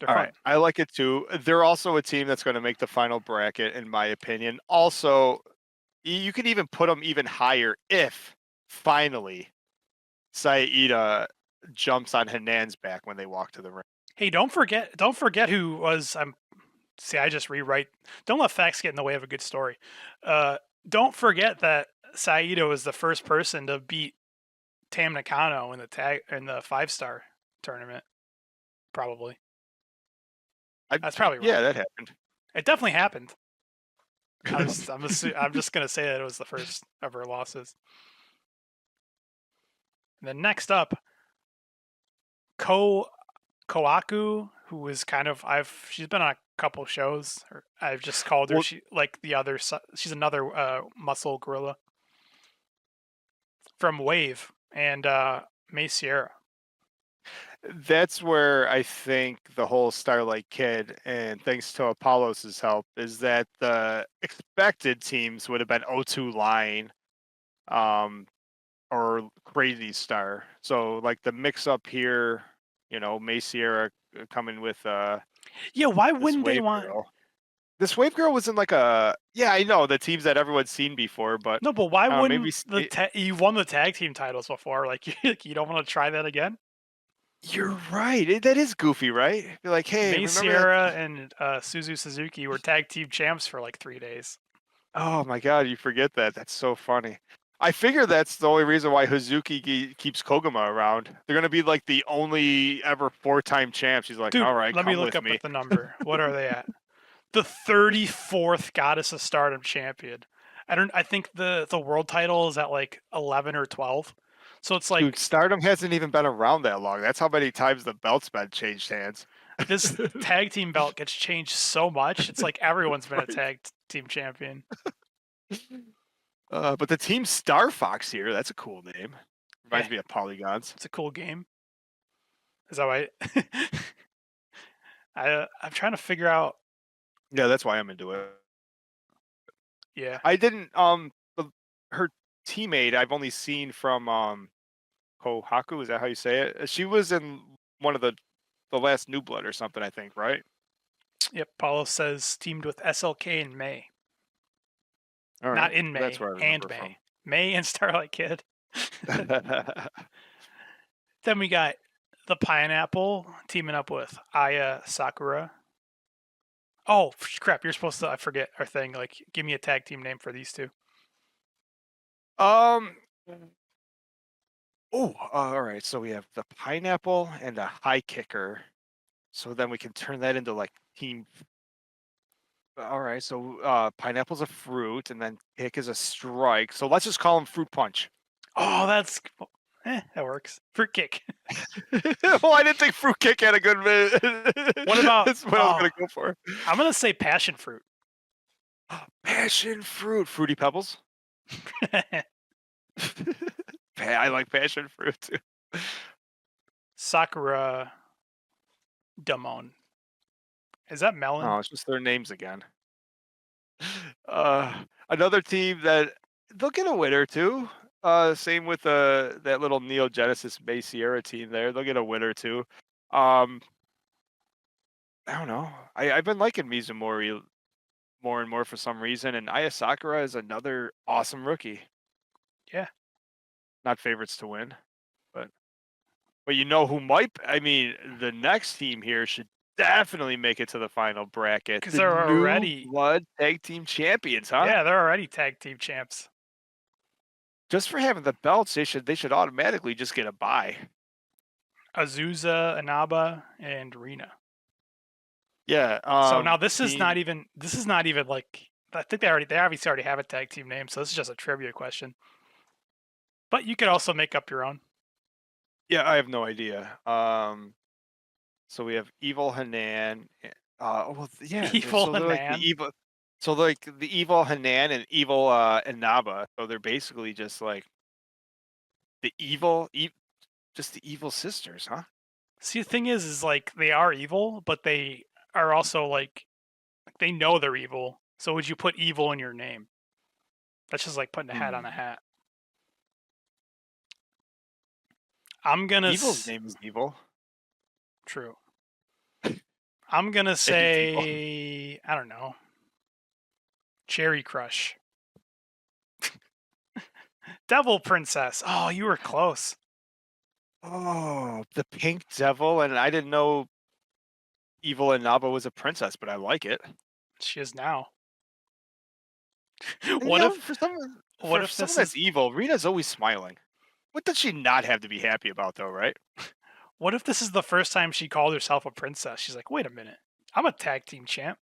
They're All fun. right, I like it too. They're also a team that's going to make the final bracket, in my opinion. Also, you could even put them even higher if finally Saida jumps on Hanan's back when they walk to the ring. Hey, don't forget who was. I just rewrite. Don't let facts get in the way of a good story. Don't forget that Saida was the first person to beat Tam Nakano in the 5-star tournament. Probably. That's probably right. Yeah, that happened. It definitely happened. I'm just gonna say that it was the first of her losses. And then next up, Koaku, who is kind of she's been on a couple shows. I've just called her she's another muscle gorilla from Wave and May Sierra. That's where I think the whole Starlight Kid, and thanks to Apollos' help, is that the expected teams would have been O2 Line, or Crazy Star. So like the mix up here, May Sierra coming with why wouldn't they want this Wave Girl was in like I know the teams that everyone's seen before, but no, but why wouldn't you won the tag team titles before? Like you don't want to try that again? You're right. That is goofy, right? You're like, hey, May Sierra and Suzu Suzuki were tag team champs for like 3 days. Oh my God, you forget that. That's so funny. I figure that's the only reason why Hazuki keeps Koguma around. They're gonna be like the only ever 4-time champs. He's like, dude, all right, let me look up at the number. What are they at? The 34th Goddess of Stardom champion. I think the world title is at like 11 or 12. So it's like, dude, Stardom hasn't even been around that long. That's how many times the belt's been changed hands. This tag team belt gets changed so much. It's like everyone's been a tag team champion. But the team Star Fox here, that's a cool name. Reminds me of Polygons. It's a cool game. Is that right? I'm trying to figure out. Yeah, that's why I'm into it. Yeah. I didn't her teammate I've only seen from Kohaku, is that how you say it? She was in one of the last New Blood or something, I think, right? Yep. Paulo says teamed with SLK in May. All right. Not in May. That's where I And remember May. May and Starlight Kid. from. Then we got the Pineapple teaming up with Aya Sakura. Oh crap! You're supposed to. I forget our thing. Like, give me a tag team name for these two. um Oh, all right. So we have the pineapple and a high kicker. So then we can turn that into like team. All right. So pineapple's a fruit, and then kick is a strike. So let's just call him fruit punch. Oh, that works. Fruit kick. Well, I didn't think fruit kick had a good. What about? That's what I was gonna go for. I'm gonna say passion fruit. Passion fruit, fruity pebbles. I like passion fruit too. Sakura Damon. Is that melon? Oh, it's just their names again. Another team that they'll get a winner too. Same with that little Neo Genesis Bay Sierra team there. They'll get a winner too. I don't know. I've been liking Mizumori more and more for some reason, and Aya Sakura is another awesome rookie. Yeah. Not favorites to win, but you know who might? I mean, the next team here should definitely make it to the final bracket. Because The they're New already Blood Tag Team Champions, huh? Yeah, they're already tag team champs. Just for having the belts, they should automatically just get a bye. Azusa, Inaba, and Rina. Yeah. So now this is not even like, I think they obviously already have a tag team name, so this is just a trivia question. But you could also make up your own. Yeah, I have no idea. So we have Evil Hanan. Well, yeah. Evil so they're like Hanan. the evil. So like the Evil Hanan and Evil Inaba. So they're basically just like the just the evil sisters, huh? See, the thing is like they are evil, but they are also like they know they're evil. So would you put evil in your name? That's just like putting a hat on a hat. I'm gonna. Evil's name is Evil. True. I'm gonna say I don't know. Cherry Crush. Devil Princess. Oh, you were close. Oh, the Pink Devil, and I didn't know Evil Inaba was a princess, but I like it. She is now. And What if for someone this that's is evil, Rita's always smiling. What does she not have to be happy about, though, right? what if this is the first time she called herself a princess? She's like, wait a minute, I'm a tag team champ.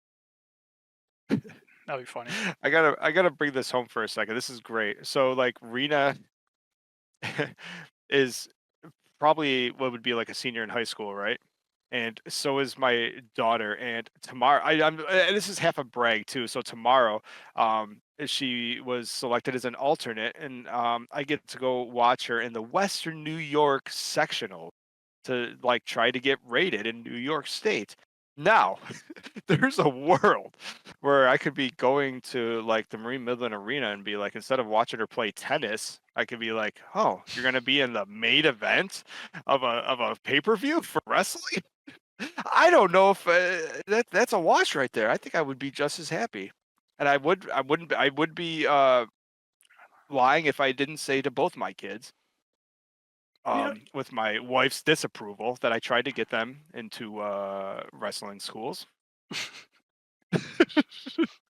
That'd be funny. I gotta bring this home for a second. This is great. So like Rena is probably what would be like a senior in high school, right? And so is my daughter. And tomorrow, and this is half a brag too. So tomorrow, she was selected as an alternate, and I get to go watch her in the Western New York sectional to like try to get rated in New York State. Now, there's a world where I could be going to like the Marine Midland Arena and be like, instead of watching her play tennis, I could be like, oh, you're gonna be in the main event of a pay-per-view for wrestling. I don't know if that's a wash right there. I think I would be just as happy, and I would be lying if I didn't say to both my kids, with my wife's disapproval, that I tried to get them into wrestling schools.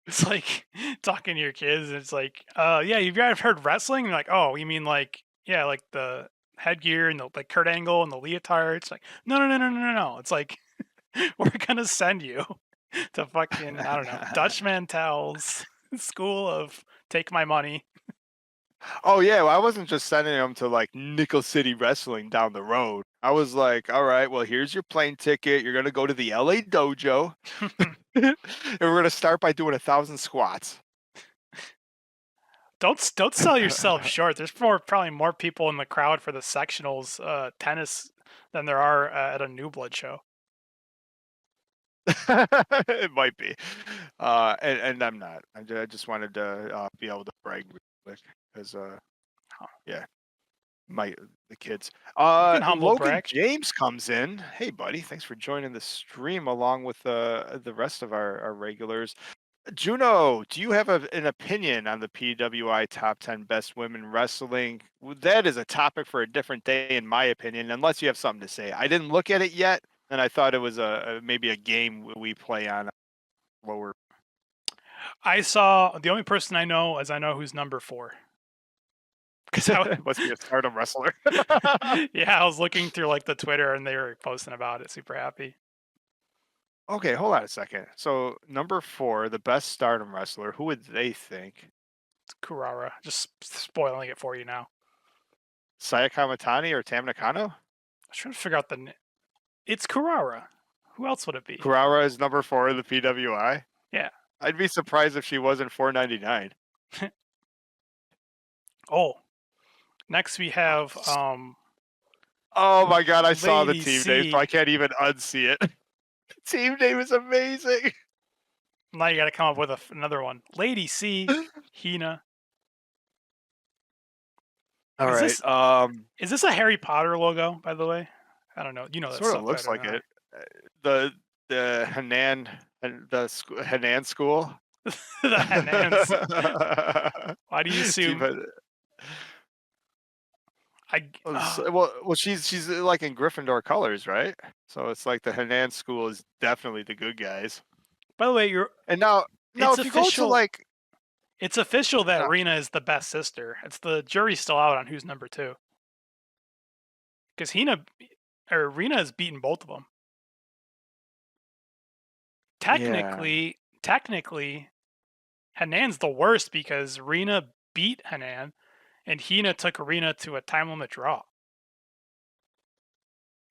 It's like talking to your kids, and it's like, yeah, you've guys heard wrestling? And like, oh, you mean like, yeah, like the headgear and the like Kurt Angle and the leotard? It's like, no. It's like, we're gonna send you to fucking, I don't know, Dutch Mantel's school of take my money. Oh yeah, well, I wasn't just sending them to like Nickel City Wrestling down the road. I was like, all right, well, here's your plane ticket. You're gonna go to the LA dojo, and we're gonna start by doing 1,000 squats. Don't sell yourself short. There's probably more people in the crowd for the sectionals tennis than there are at a New Blood show. It might be, and I'm not. I just wanted to be able to brag real quick because, yeah, the kids. can humble Logan brag. James comes in. Hey, buddy, thanks for joining the stream along with the rest of our regulars. Juno, do you have an opinion on the PWI top 10 best women wrestling? That is a topic for a different day, in my opinion, unless you have something to say. I didn't look at it yet, and I thought it was maybe a game we play on lower. I saw the only person I know who's number 4. Because Must be a Stardom wrestler. yeah, I was looking through like the Twitter and they were posting about it. Super happy. Okay, hold on a second. So number 4, the best Stardom wrestler. Who would they think? It's Kurara. Just spoiling it for you now. Saya Kamatani or Tam Nakano? I was trying to figure out It's Kurara. Who else would it be? Kurara is number 4 in the PWI. Yeah. I'd be surprised if she wasn't $4.99. Oh. Next we have Oh my god, I saw the Lady team C. name, so I can't even unsee it. Team name is amazing. now you got to come up with another one. Lady C, Hina. All Is right. this- Is this a Harry Potter logo, by the way? I don't know. You know that Sort of stuff looks better like than it. The Hanan Hanan school. I. The Hanans. Why do you assume? Well, she's like in Gryffindor colors, right? So it's like the Hanan school is definitely the good guys. By the way, And now It's if you go to official- like, it's official that Rena is the best sister. It's the jury's still out on who's number 2. Because Rena has beaten both of them. Technically, Hanan's the worst because Rena beat Hanan, and Hina took Rena to a time limit draw.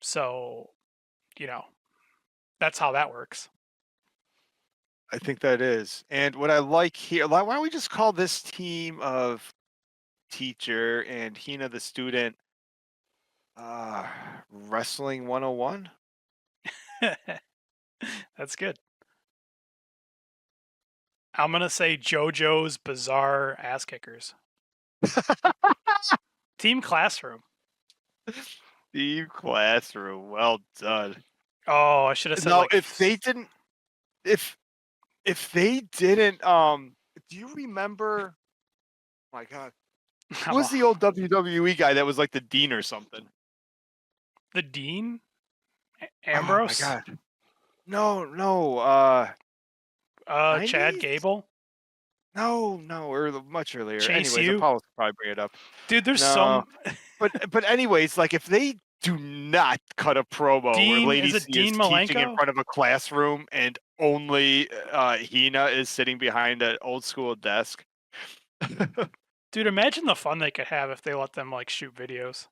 So, that's how that works. I think that is. And what I like here, why don't we just call this team of teacher and Hina the student Wrestling 101? That's good. I'm going to say JoJo's Bizarre Ass Kickers. Team Classroom. Team Classroom. Well done. Oh, I should have said Now, like... if they didn't, do you remember? Oh my God, who was the old WWE guy that was like the dean or something? The dean? Ambrose? Oh my God. No. Chad 90s? Gable? No, or much earlier. Chase Anyways, U? Apollo could probably bring it up. Dude, there's No. some... But anyways, like if they do not cut a promo where Lady is it C Dean is teaching in Malenko? front of a classroom and only Hina is sitting behind an old school desk. Dude, imagine the fun they could have if they let them like shoot videos.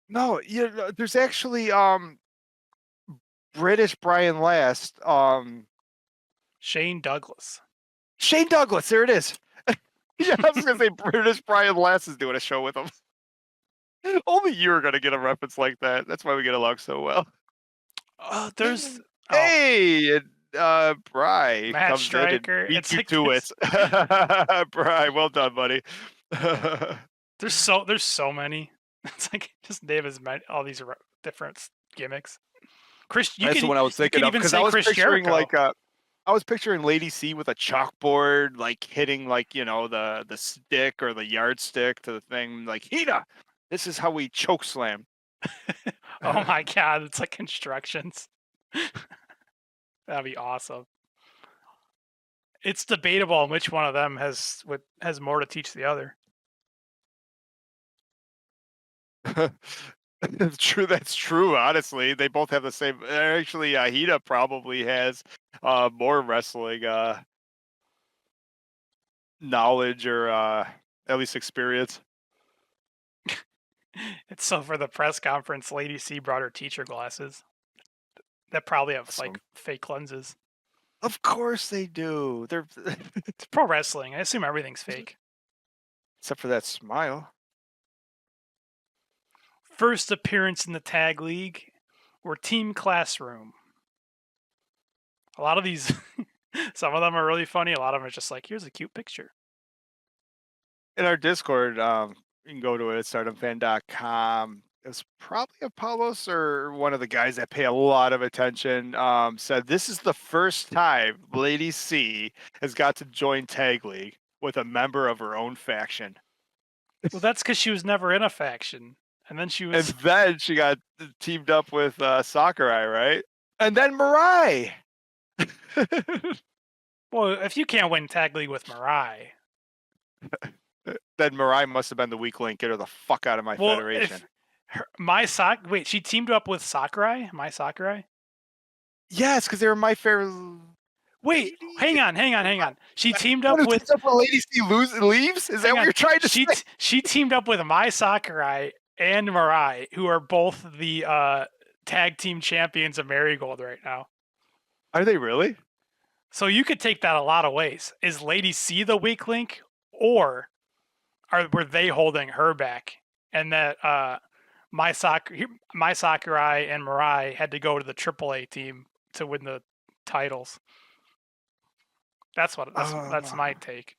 No, there's actually British Brian Last, Shane Douglas. Shane Douglas, there it is. Yeah, I was gonna say British Brian Last is doing a show with him. Only you're gonna get a reference like that. That's why we get along so well. There's Hey, Bry Matt comes Striker. in and It's beat you like to it. Bry, well done, buddy. there's so many. It's like just name all these different gimmicks. That's the one I was thinking of because I was picturing Jericho. I was picturing Lady C with a chalkboard, like hitting like the stick or the yardstick to the thing, like Hina. This is how we choke slam. Oh my God, it's like instructions. That'd be awesome. It's debatable on which one of them has more to teach the other. True, that's true. Honestly, they both have the same. Actually, Hina probably has more wrestling knowledge or at least experience. It's so for the press conference, Lady C brought her teacher glasses that probably have like fake lenses. Of course they do. They're It's pro wrestling. I assume everything's fake. except for that smile. First appearance in the tag league were Team Classroom. A lot of these, some of them are really funny. A lot of them are just like, here's a cute picture. In our Discord, you can go to it at stardomfan.com. It's probably Apollos or one of the guys that pay a lot of attention. Said this is the first time Lady C has got to join Tag League with a member of her own faction. Well, that's because she was never in a faction. And then she And was. then she got teamed up with Sakurai, right? And then Mirai. Well, if you can't win Tag League with Mirai. Then Mirai must have been the weak link. Get her the fuck out of my federation. Wait, she teamed up with Sakurai? My Sakurai? Yes, because they were My Fair. Wait, hang on. She teamed up with Lady C leaves? Is that what you're trying to say? She teamed up with My Sakurai and Mirai, who are both the tag team champions of Marigold right now. Are they really? So you could take that a lot of ways. Is Lady C the weak link, or were they holding her back? And that My Sakurai and Mirai had to go to the AAA team to win the titles. That's my take.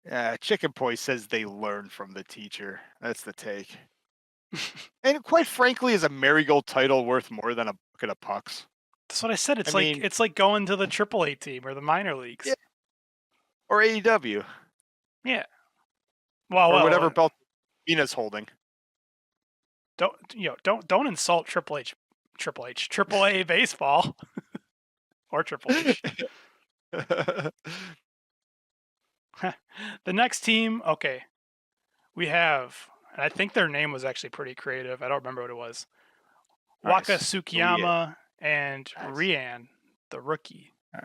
Yeah, Chicken Poi says they learn from the teacher. That's the take. And quite frankly, is a Marigold title worth more than a bucket of pucks? That's what I said. It's like going to the AAA team or the minor leagues. Yeah. Or AEW. Yeah. Or whatever belt Mina's holding. Don't insult AAA baseball or Triple H. The next team, okay. We have, and I think their name was actually pretty creative. I don't remember what it was. Waka Tsukiyama and Rian, the rookie. All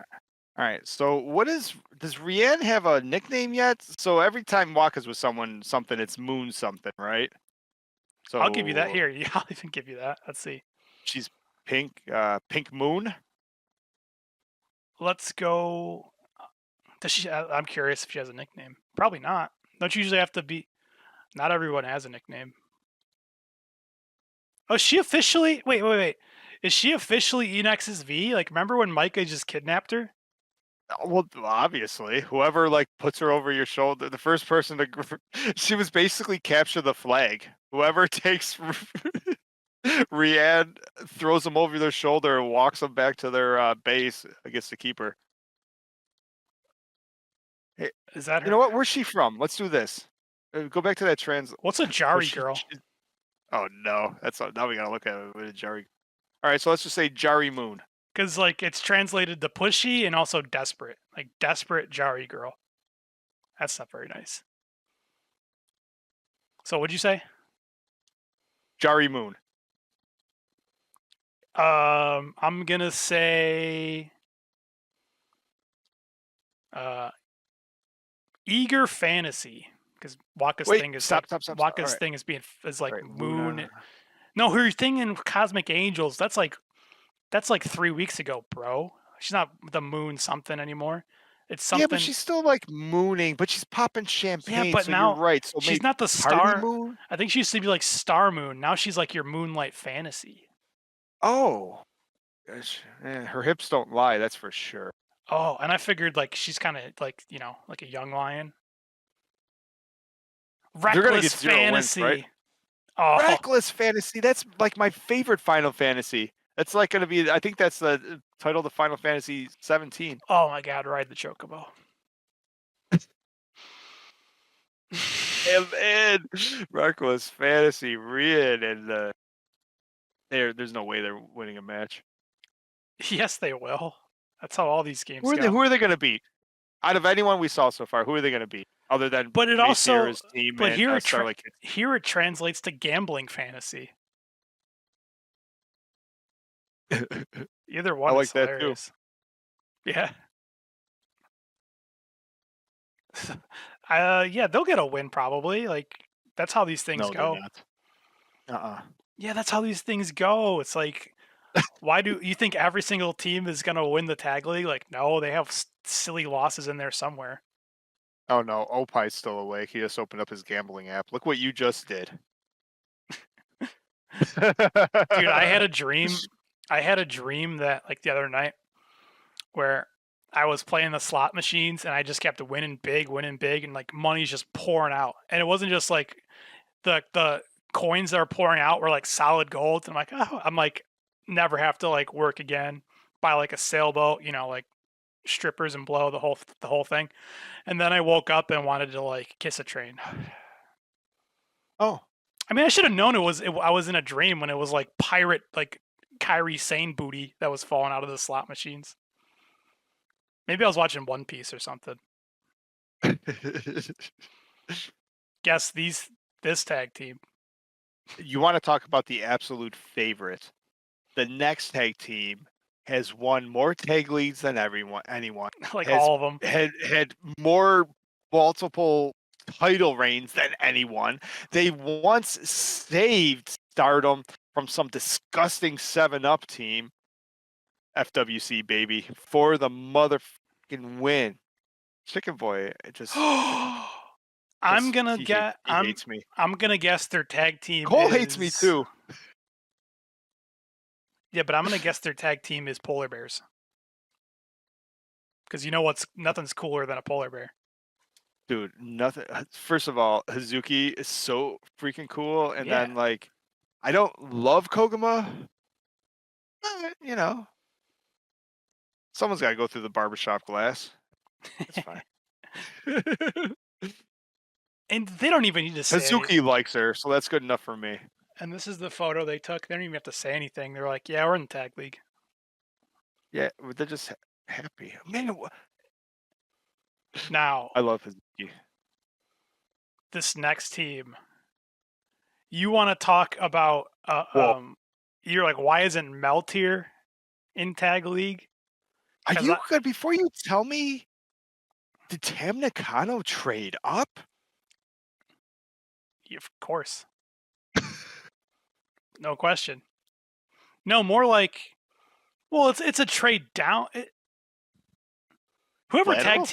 right. So does Rian have a nickname yet? So every time Waka's with something, it's Moon something, right? So I'll give you that here. Yeah, I'll even give you that. Let's see. She's Pink Moon. Let's go. Does she? I'm curious if she has a nickname. Probably not. Don't you usually have to be? Not everyone has a nickname. Oh, is she officially? Wait. Is she officially Enex's V? Like, remember when Micah just kidnapped her? Well, obviously, whoever puts her over your shoulder, the first person to, she was basically capture the flag. Whoever takes Rian, throws them over their shoulder and walks them back to their base, gets to keep her. Hey, is that her? You know what? Where's she from? Let's do this. Go back to that trans. What's a Jari girl? Oh no, now we gotta look at it with a Jari. All right, so let's just say Jari Moon. Because it's translated to pushy and also desperate, like desperate Jari girl. That's not very nice. So what'd you say? Jari Moon. I'm gonna say Eager Fantasy, because Waka's thing is Waka's thing is Moon. No, her thing in Cosmic Angels, that's like 3 weeks ago, bro. She's not the Moon something anymore. It's something. Yeah, but she's still mooning, but she's popping champagne. Yeah, but so now you're right. So she's not the Star Moon. I think she used to be like Star Moon. Now she's like your Moonlight Fantasy. Oh, her hips don't lie. That's for sure. Oh, and I figured she's kind of like a young lion. Reckless Fantasy. Wins, right? Oh. Reckless Fantasy. That's my favorite Final Fantasy. That's going to be. I think that's the title of the Final Fantasy 17. Oh my God! Ride the Chocobo. And Reckless Fantasy, Rian, and there's no way they're winning a match. Yes, they will. That's how all these games go. Who are they going to beat? Out of anyone we saw so far, who are they going to beat? Other than team and Starlight Kid. Here it translates to gambling fantasy. Either one. I like that too. Yeah. Yeah, they'll get a win probably. That's how these things go. Yeah, that's how these things go. It's why do you think every single team is gonna win the tag league? No, they have silly losses in there somewhere. Oh no, Opie's still awake. He just opened up his gambling app. Look what you just did. Dude, I had a dream that the other night where I was playing the slot machines and I just kept winning big, and like money's just pouring out. And it wasn't just like the coins that are pouring out were like solid gold. And I'm like, oh, I'm like, never have to like work again, buy like a sailboat, like strippers and blow the whole thing. And then I woke up and wanted to like kiss a train. Oh, I mean, I should have known I was in a dream when it was like pirate, like Kyrie Sane booty that was falling out of the slot machines. Maybe I was watching One Piece or something. Guess this tag team. you want to talk about the absolute favorite? The next tag team has won more tag leagues than anyone. Like has all of them. had more multiple title reigns than anyone. They once saved Stardom from some disgusting 7-Up team. FWC baby for the motherfucking win. Chicken Boy, it just I'm gonna he get. hates me. I'm gonna guess their tag team. Cole hates me too. Yeah, but I'm gonna guess their tag team is polar bears. Because nothing's cooler than a polar bear. Dude, nothing. First of all, Hazuki is so freaking cool, and Yeah. then like, I don't love Koguma. Someone's got to go through the barbershop glass. It's fine. And they don't even need to say Hazuki anything. likes her, so that's good enough for me. And this is the photo they took. They don't even have to say anything. They're like, yeah, we're in the tag league. Yeah, they're just happy. Man, Now, I love Hazuki. this next team, you want to talk about, Well- you're like, why isn't Melt here in tag league? Are 'Cause you good? Before you tell me, did Tam Nakano trade up? Of course. No question. No, more like, well, it's a trade down. Whoever Lateral?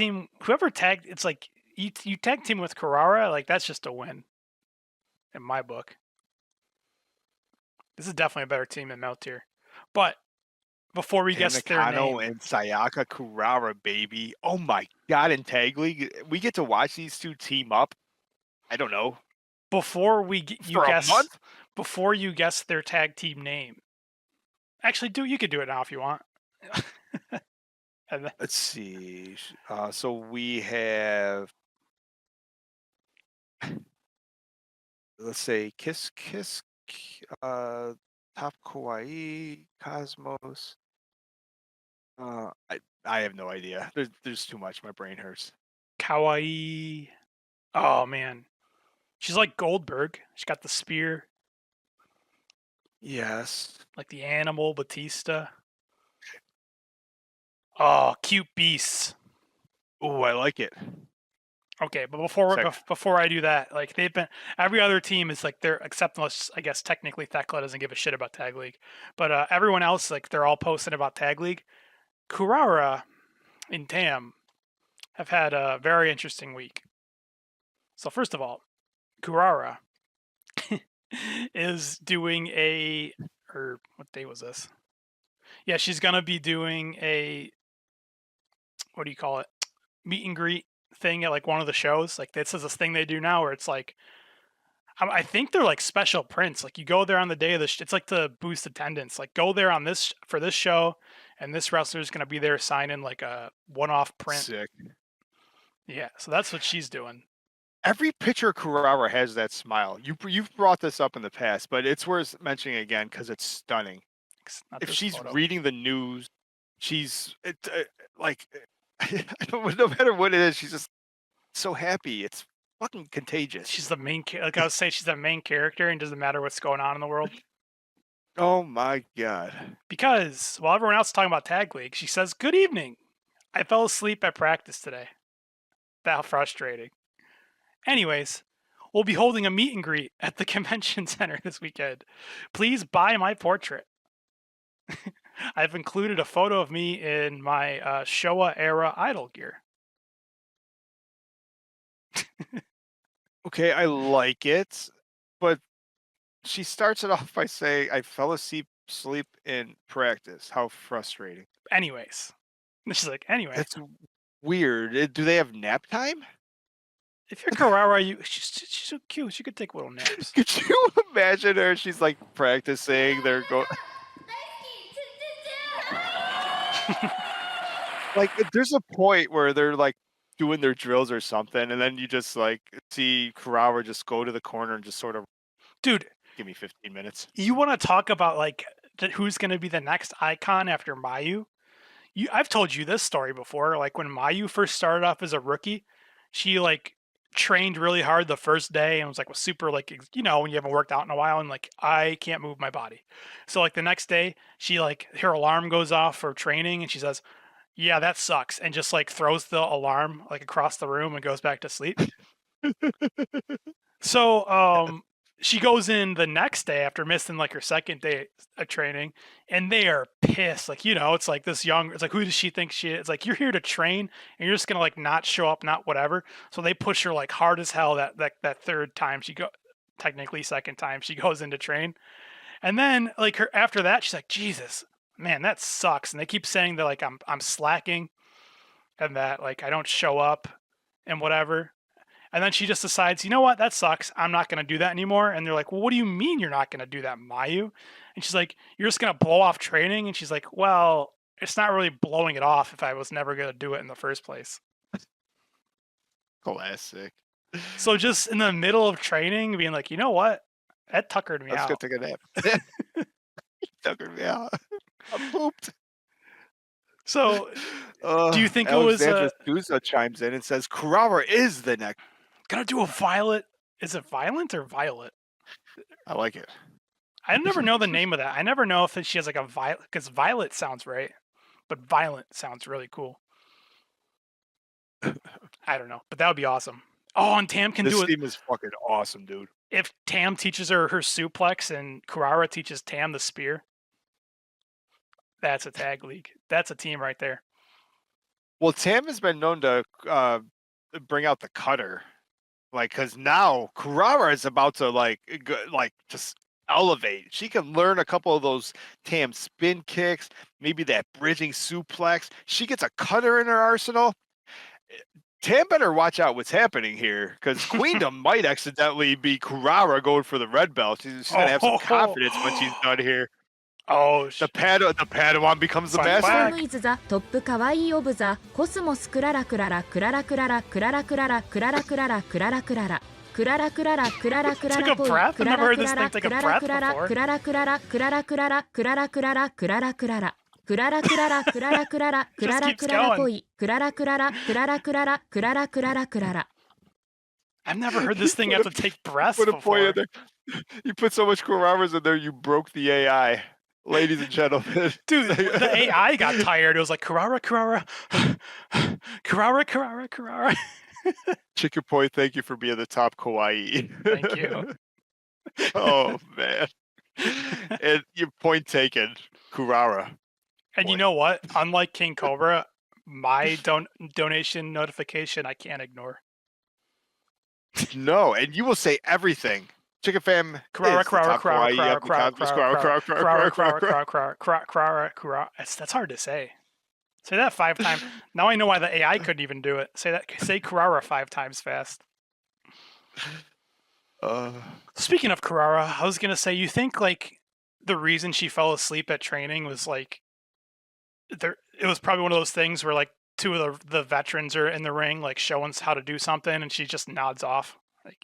tagged, it's like you tag team with Kurara, like that's just a win. In my book, this is definitely a better team than Meltier. But before we Tam guess their Nakano name, and Sayaka Kurara, baby. Oh my god, in Tag League, we get to watch these two team up. I don't know. before For a month? before you guess their tag team name. Actually, you could do it now if you want. And then, Let's see. So we have, let's say, Kiss, Top Kawaii, Cosmos. I have no idea. There's too much. My brain hurts. Kawaii. Oh man, she's like Goldberg. She got the spear, Yes. like the animal Batista. Oh, cute beasts. Oh, I like it. Okay, but Sick. before I do that, like they've been every other team is like they're except unless I guess technically Thekla doesn't give a shit about Tag League, but everyone else like they're all posting about Tag League. Kurara and Tam have had a very interesting week. So first of all, Kurara is doing or what day was this? Yeah, she's gonna be doing a what do you call it? Meet and greet thing at like one of the shows. Like this is this thing they do now where it's like I think they're like special prints. Like you go there on the day of the it's like to boost attendance. Like go there on for this show, and this wrestler's gonna be there signing like a one-off print. Sick. Yeah, so that's what she's doing. Every picture of Kurara has that smile. You've brought this up in the past, but it's worth mentioning again because it's stunning. Not If this she's photo. reading the news, like no matter what it is, she's just so happy. It's fucking contagious. She's the main like I was saying, she's the main character, and it doesn't matter what's going on in the world. Oh my god. Because while everyone else is talking about Tag League, she says, "Good evening. I fell asleep at practice today." That frustrating. Anyways, we'll be holding a meet and greet at the convention center this weekend. Please buy my portrait. I've included a photo of me in my Showa era idol gear. Okay, I like it, but she starts it off by saying, "I fell asleep in practice." How frustrating. Anyways, And she's like, anyway, That's weird. Do they have nap time? if you're Kurara, she's so cute. She could take little naps. Could you imagine her? She's like practicing. They're going like there's a point where they're like doing their drills or something, and then you just like see Kurara just go to the corner and just sort of Dude, give me 15 minutes. you want to talk about like who's going to be the next icon after Mayu? I've told you this story before. Like when Mayu first started off as a rookie, she like trained really hard the first day and was super like when you haven't worked out in a while and like I can't move my body. So like the next day, she like her alarm goes off for training and she says, "Yeah, that sucks," and just like throws the alarm like across the room and goes back to sleep. So she goes in the next day after missing like her second day of training, and they are pissed. Like, it's like it's like, who does she think she is? It's like, you're here to train and you're just gonna like not show up, not whatever. So they push her like hard as hell that third time technically second time she goes in to train. And then like her after that, she's like, Jesus, man, that sucks. And they keep saying that like I'm slacking and that like I don't show up and whatever. And then she just decides, you know what, that sucks. I'm not going to do that anymore. And they're like, well, what do you mean you're not going to do that, Mayu? And she's like, you're just going to blow off training? And she's like, well, it's not really blowing it off if I was never going to do it in the first place. Classic. So just in the middle of training, being like, you know what, that tuckered me out. Let's go take a nap. Tuckered me out. I'm pooped. So do you think Alexandra it was Sousa chimes in and says Kurara is the next? gonna do a violet? Is it violent or violet? I like it. I never know the name of that. I never know if she has like a violet, because violet sounds right, but violent sounds really cool. I don't know, but that would be awesome. Oh, and Tam can do it. This team is fucking awesome, dude. If Tam teaches her suplex and Kurara teaches Tam the spear, that's a tag league. That's a team right there. Well, Tam has been known to bring out the cutter, like, because now Kurara is about to like just elevate. She can learn a couple of those Tam spin kicks, maybe that bridging suplex. She gets a cutter in her arsenal. Tam better watch out what's happening here, because Queendom might accidentally be Kurara going for the red belt. She's gonna have some confidence when she's done here. Oh, the Padawan becomes the Fun master. fact. Who is the top kawaii of the Cosmos Kurara Kurara Kurara Kurara Kurara Kurara Kurara Kurara Kurara Kurara Kurara Kurara Kurara Kurara Took a breath? I've never heard this thing take a breath before. Kurara Kurara Kurara Kurara Kurara Kurara Kurara Kurara Kurara Kurara Kurara Kurara Kurara keeps Kurara going. Koi Kurara Kurara Kurara Kurara Kurara Kurara Kurara. I've never heard this thing have to take breaths Put a point before. in there. You put so much Kuraras in there, you broke the AI. Ladies and gentlemen. Dude, the AI got tired. It was like, Kurara, Kurara, Kurara, Kurara, Kurara. Chicken Point, thank you for being the top kawaii. Thank you. Oh, man. And your point taken, Kurara. And you know what? Unlike King Cobra, my donation notification I can't ignore. No, and you will say everything. Chicken Fam. Kurara, is the Kurara, top Kurara, kawaii Kurara, of the Kurara, Cosmos. Kurara, Kurara, Kurara, Kurara, Kurara, Kurara, Kurara, Kurara. That's hard to say. Say that 5 times. Now I know why the AI couldn't even do it. Say Kurara 5 times fast. Speaking of Kurara, I was gonna say, you think like the reason she fell asleep at training was like it was probably one of those things where like 2 of the veterans are in the ring like showing us how to do something and she just nods off. Like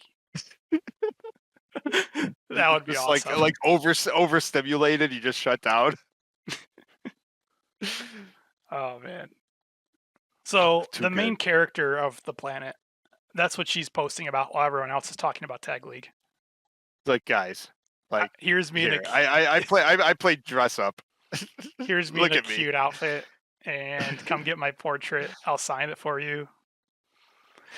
that would be just awesome. like overstimulated, you just shut down. Oh man. So Too the main good. character of the planet, that's what she's posting about while everyone else is talking about Tag League. Like, guys, like Here's me in here, a I play dress up. here's me Look in a at me. cute outfit, and come get my portrait. I'll sign it for you.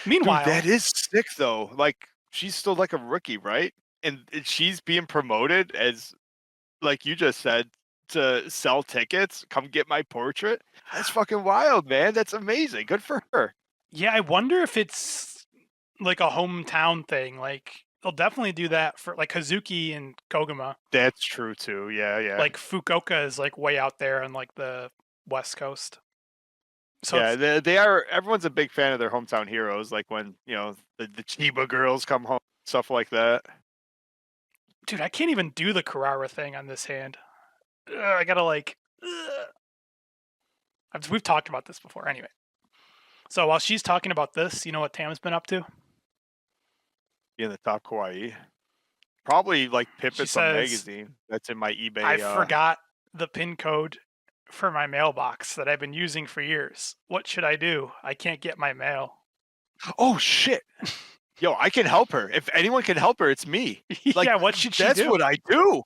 Meanwhile, Dude, that is sick though. Like, she's still like a rookie, right? And she's being promoted as, like you just said, to sell tickets. Come get my portrait. That's fucking wild, man. That's amazing. Good for her. yeah, I wonder if it's like a hometown thing. Like they'll definitely do that for like Hazuki and Koguma. That's true too. Yeah, yeah. Like Fukuoka is like way out there on like the West Coast. So Yeah, it's- they are. Everyone's a big fan of their hometown heroes, like when the Chiba girls come home, stuff like that. dude, I can't even do the Kurara thing on this hand. I gotta like. We've talked about this before. Anyway, so while she's talking about this, you know what Tam's been up to? In the top kawaii, probably like She Pippets says, magazine. That's in my eBay. I forgot the pin code for my mailbox that I've been using for years. What should I do? I can't get my mail. Oh shit! Yo, I can help her. If anyone can help her, it's me. Like, yeah, what should she that's do? what I do.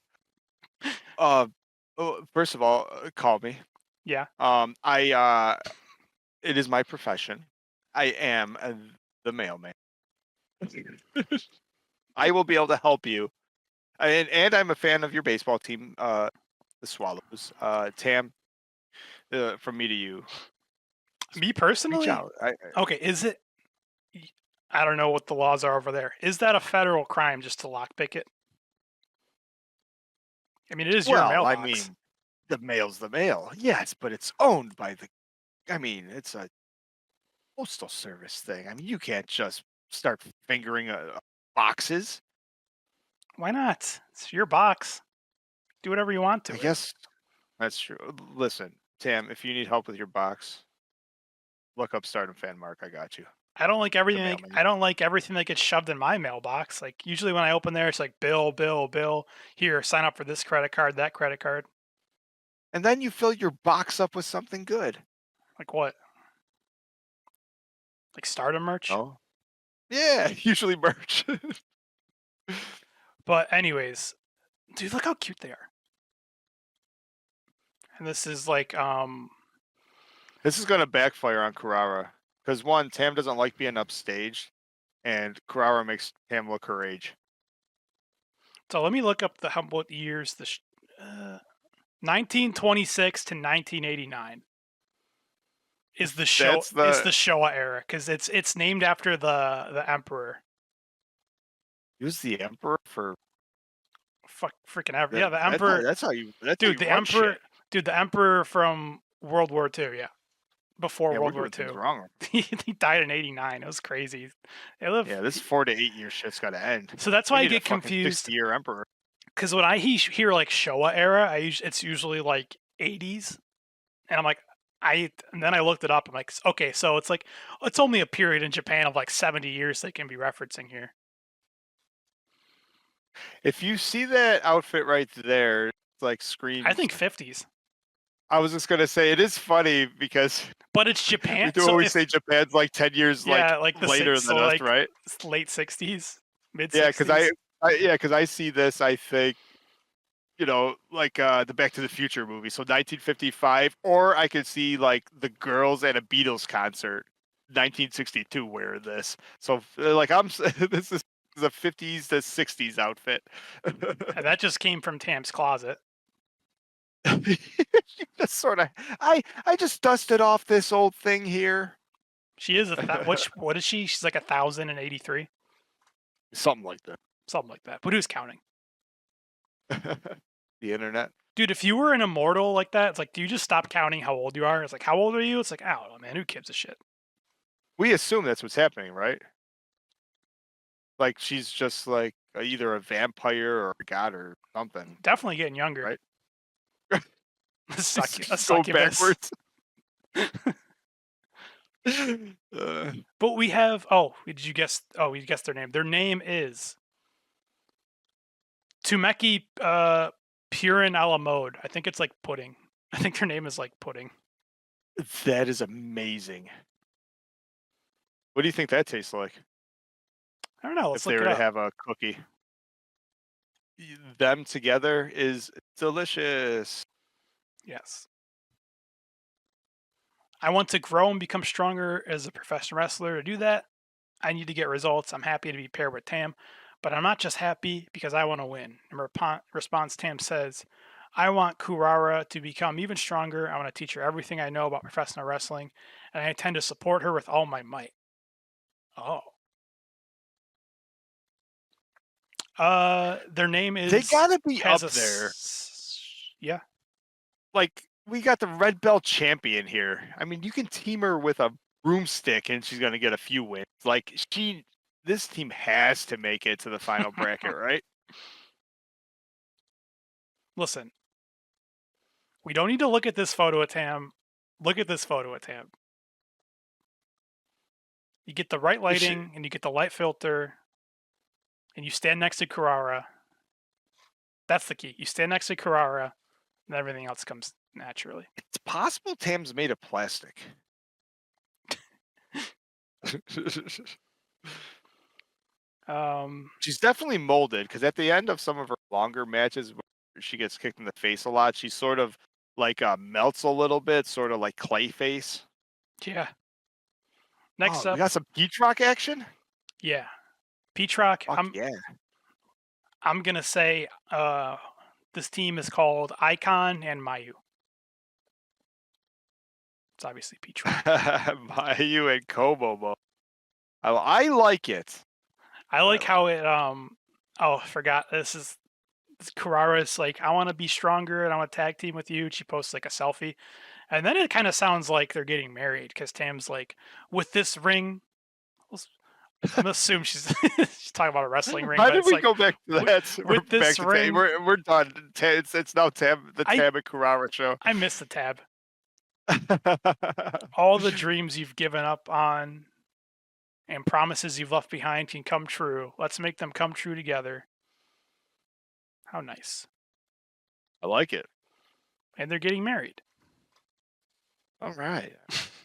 First of all, call me. Yeah. It is my profession. I am the mailman. I will be able to help you, and I'm a fan of your baseball team, the Swallows. Tam, from me to you. Me Reach personally? out. Okay, is it? I don't know what the laws are over there. Is that a federal crime just to lockpick it? I mean, it is your Well, mailbox. I mean, the mail's the mail. Yes, but it's owned by the. I mean, it's a postal service thing. I mean, you can't just start fingering boxes. Why not? It's your box. Do whatever you want to. I guess that's true. Listen, Tam, if you need help with your box, look up Stardom Fan Mark. I got you. I don't like everything. mailman. I don't like everything that gets shoved in my mailbox. Like usually when I open there, it's like bill. Here, sign up for this credit card, that credit card. And then you fill your box up with something good. Like what? Like Stardom merch. Oh, yeah, usually merch. But anyways, dude, look how cute they are. And this is like This is gonna backfire on Kurara because one, Tam doesn't like being upstaged, and Kurara makes Tam look her age. So let me look up what years 1926 to 1989 is the show That's is the Showa era because it's named after the emperor. He was the emperor for Freaking ever. Yeah, the emperor. That's how you. Dude, the emperor. Dude, the emperor from World War II. Yeah, before World War II. Wrong. he died in '89. It was crazy. Yeah, this 4 to 8 year shit's got to end. So that's why I get confused. 60-year emperor. Because when I hear like Showa era, it's usually like 80s, and I'm like, and then I looked it up. I'm like, okay, so it's like it's only a period in Japan of like 70 years they can be referencing here. If you see that outfit right there, it's like screams. I think 50s. I was just gonna say it is funny because. But it's Japan. We do always say Japan's like 10 years like later than us, right? Late 60s, mid 60s. Yeah, because I see this. I think, like the Back to the Future movie. So 1955, or I could see like the girls at a Beatles concert, 1962, wearing this. So like this is a 50s to 60s outfit. And that just came from Tam's closet. Just sort of. I just dusted off this old thing here. She is what is she? She's like 1,083. Something like that. Something like that. But who's counting? The internet. Dude, if you were an immortal like that, it's like, do you just stop counting how old you are? It's like, how old are you? It's like, I don't know, man. Who gives a shit? We assume that's what's happening, right? Like she's just like either a vampire or a god or something. Definitely getting younger, right? Go backwards. But we have. Oh, did you guess? Oh, we guessed their name. Their name is Tumeki Purin a la mode. I think it's like pudding. I think their name is like pudding. That is amazing. What do you think that tastes like? I don't know. Let's look it up. If they were up. to have a cookie, them together is delicious. Yes. I want to grow and become stronger as a professional wrestler. To do that, I need to get results. I'm happy to be paired with Tam, but I'm not just happy because I want to win. In response, Tam says, I want Kurara to become even stronger. I want to teach her everything I know about professional wrestling, and I intend to support her with all my might. Oh. Their name is. They gotta be up there. Yeah. Like we got the red belt champion here. I mean, you can team her with a broomstick and she's gonna get a few wins. Like this team has to make it to the final bracket, right? Listen, we don't need to look at this photo of Tam. Look at this photo of Tam. You get the right lighting and you get the light filter and you stand next to Kurara. That's the key. You stand next to Kurara and everything else comes naturally. It's possible Tam's made of plastic. She's definitely molded because at the end of some of her longer matches, where she gets kicked in the face a lot. She sort of like melts a little bit, sort of like Clayface. Yeah. Next up, we got some Peach Rock action. Yeah, Peach Rock. Yeah. I'm gonna say this team is called Icon and Mayu. It's obviously Peach Rock. Mayu and Kobobo. I like it. I like how it. Oh, I forgot. This Kurara's like, I want to be stronger and I want to tag team with you. And she posts like a selfie, and then it kind of sounds like they're getting married because Tam's like, with this ring. I'm gonna assume she's talking about a wrestling ring. Why did we like, go back to that? With this ring, we're done. It's now Tam and Kurara show. I miss the tab. All the dreams you've given up on and promises you've left behind can come true. Let's make them come true together. How nice. I like it. And they're getting married. All right.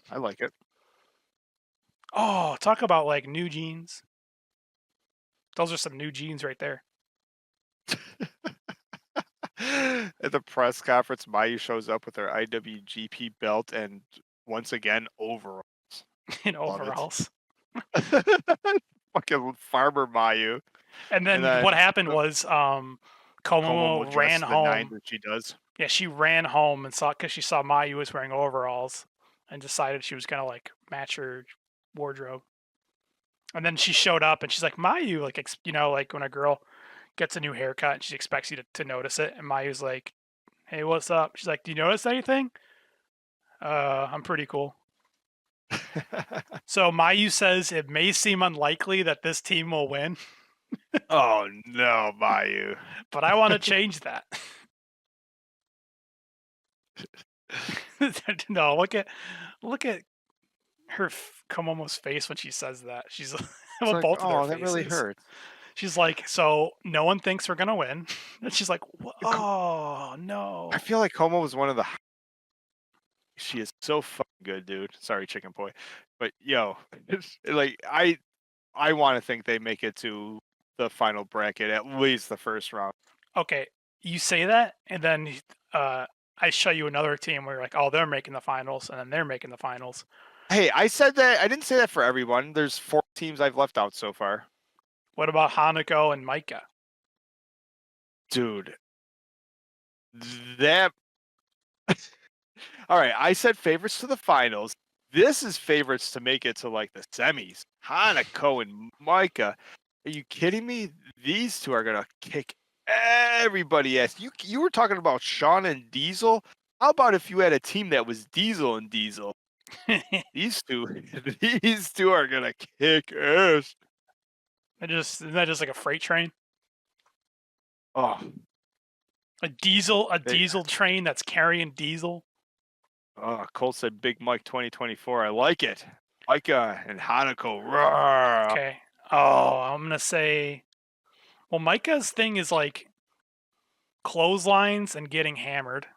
I like it. Oh, talk about like new jeans. Those are some new jeans right there. At the press conference, Mayu shows up with her IWGP belt and once again overalls. In overalls. Fucking farmer Mayu. And then what happened was Komo ran home. That she does. Yeah, she ran home and saw because she saw Mayu was wearing overalls and decided she was gonna like match her wardrobe. And then she showed up and she's like, Mayu, like like when a girl gets a new haircut and she expects you to notice it, and Mayu's like, hey, what's up? She's like, do you notice anything? I'm pretty cool. So Mayu says it may seem unlikely that this team will win. Oh no, Mayu. But I want to change that. No, look at her Komomo's face when she says that. She's well, both of their faces. That really hurts. She's like, so no one thinks we're gonna win, and she's like, oh no. I feel like Komo was one of the. She is so fucking good, dude. Sorry, chicken boy, but yo, like I want to think they make it to the final bracket, at least the first round. Okay, you say that, and then I show you another team where you're like, oh, they're making the finals, and then they're making the finals. Hey, I said that. I didn't say that for everyone. There's 4 teams I've left out so far. What about Hanako and Micah? Dude, that. All right, I said favorites to the finals. This is favorites to make it to like the semis. Hanako and Micah. Are you kidding me? These two are gonna kick everybody ass. You were talking about Sean and Diesel. How about if you had a team that was Diesel and Diesel? These two are gonna kick ass. Isn't that just like a freight train? Oh, a diesel train that's carrying diesel. Oh, Cole said Big Mike 2024. I like it. Micah and Hanako. Roar. Okay. Oh, I'm gonna say. Well, Micah's thing is like clotheslines and getting hammered.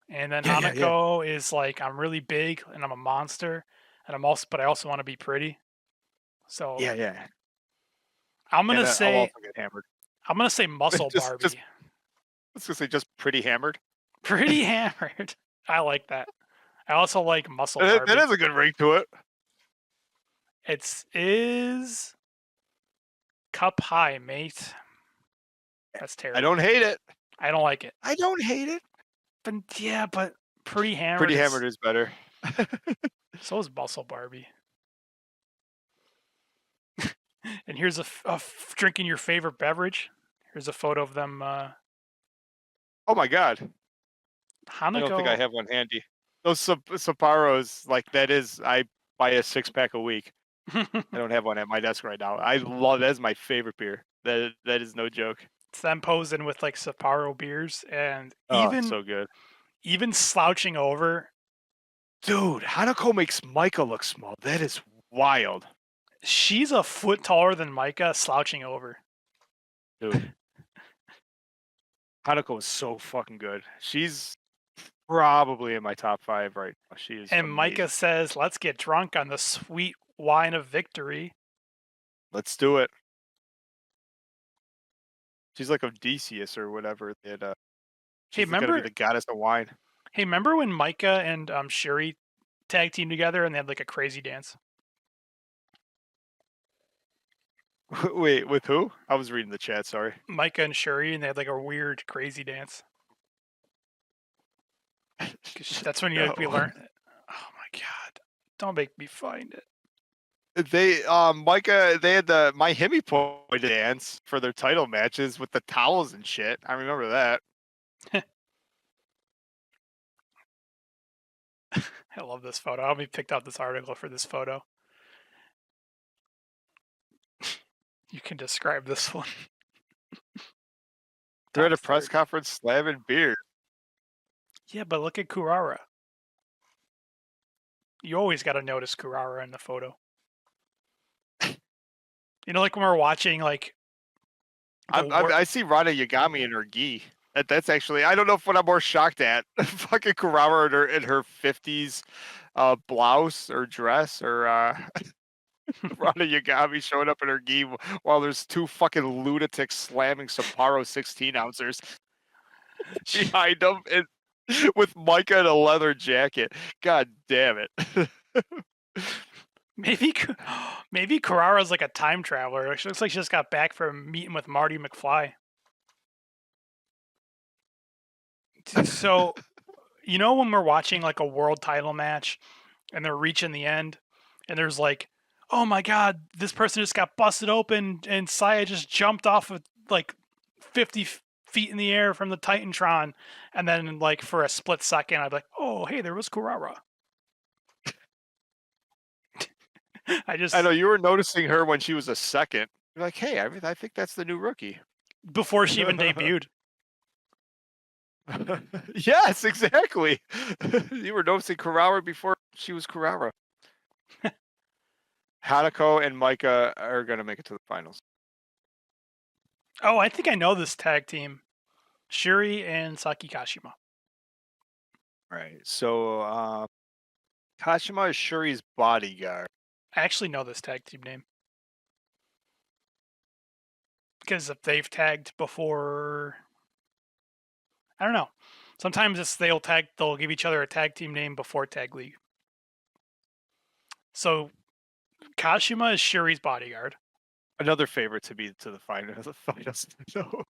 And then Hanako is like, I'm really big and I'm a monster, and but I also want to be pretty. So yeah. I'm gonna say I'll also get hammered. I'm gonna say muscle Barbie. Let's just say just pretty hammered. Pretty hammered. I like that. I also like muscle Barbie. That has a good ring to it. It is cup high, mate. That's terrible. I don't hate it. I don't like it. I don't hate it. But pretty hammered. Pretty hammered is better. So is muscle Barbie. And here's a drinking your favorite beverage. Here's a photo of them. Oh my god. I don't think I Hanako. have one handy. Those Sapparos, like that is, I buy a 6-pack a week. I don't have one at my desk right now. I love that is my favorite beer. That is no joke. It's them posing with like Sapporo beers and Oh, it's so good. even slouching over. Dude, Hanako makes Micah look small. That is wild. She's a foot taller than Micah, slouching over. Dude. Hanako is so fucking good. She's probably in my top 5 right now. She is And amazing. Micah says, "Let's get drunk on the sweet wine of victory." Let's do it. She's like Odysseus or whatever. That Hey, she's gonna be remember? the goddess of wine. Hey, remember when Micah and Shuri tag team together and they had like a crazy dance? Wait, with who? I was reading the chat. Sorry. Micah and Shuri, and they had like a weird crazy dance. 'Cause that's when we No. learn. Oh my god! Don't make me find it. They Micah, they had the My Himi Point dance for their title matches with the towels and shit. I remember that. I love this photo. I'll be picked out this article for this photo. You can describe this one. They're at a Top press 30. conference slamming beer. Yeah, but look at Kurara. You always got to notice Kurara in the photo. You know, like when we're watching, like I see Rana Yagami in her gi. That's actually, I don't know what I'm more shocked at. Fucking Kurama in her 50s blouse or dress, or Rana Yagami showing up in her gi while there's 2 fucking lunatics slamming Sapporo 16 ouncers behind them and with Micah in a leather jacket. God damn it. maybe Kurara's like a time traveler. She looks like she just got back from meeting with Marty McFly. So, you know, when we're watching like a world title match and they're reaching the end and there's like, oh my god, this person just got busted open and Saya just jumped off of like 50 feet in the air from the Titantron, and then like for a split second I'd be like, oh hey, there was Kurara. I know you were noticing her when she was a second. You're like, hey, I think that's the new rookie. Before she even debuted. Yes, exactly. You were noticing Kurara before she was Kurara. Hanako and Micah are going to make it to the finals. Oh, I think I know this tag team. Shuri and Saki Kashima. Right. So Kashima is Shuri's bodyguard. I actually know this tag team name. Because if they've tagged before, I don't know. Sometimes they'll give each other a tag team name before Tag League. So Kashima is Shuri's bodyguard. Another favorite to be to the finals. No.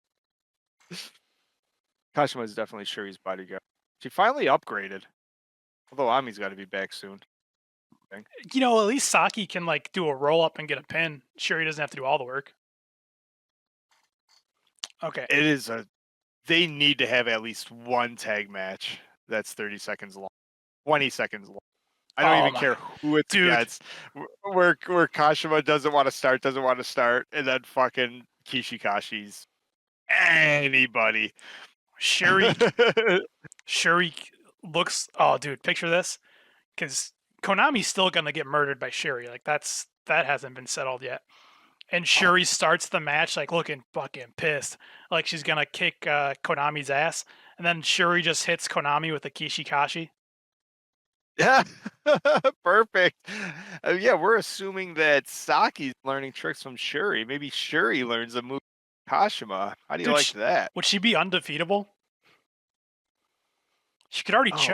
Kashima is definitely Shuri's bodyguard. She finally upgraded. Although Ami's got to be back soon. You know, at least Saki can like do a roll up and get a pin. Shuri doesn't have to do all the work. Okay. It is they need to have at least one tag match that's 30 seconds long. 20 seconds long. I don't even care who it's against. Where Kashima doesn't want to start, and then fucking Kishikashi's anybody. Shuri looks. Oh, dude, picture this, because Konami's still gonna get murdered by Shuri. Like that hasn't been settled yet. And Shuri starts the match like looking fucking pissed, like she's gonna kick Konami's ass, and then Shuri just hits Konami with a Kishikashi. Yeah, perfect. Yeah, we're assuming that Saki's learning tricks from Shuri. Maybe Shuri learns a move from Kashima. How do you like that? Would she be undefeatable? She could already. She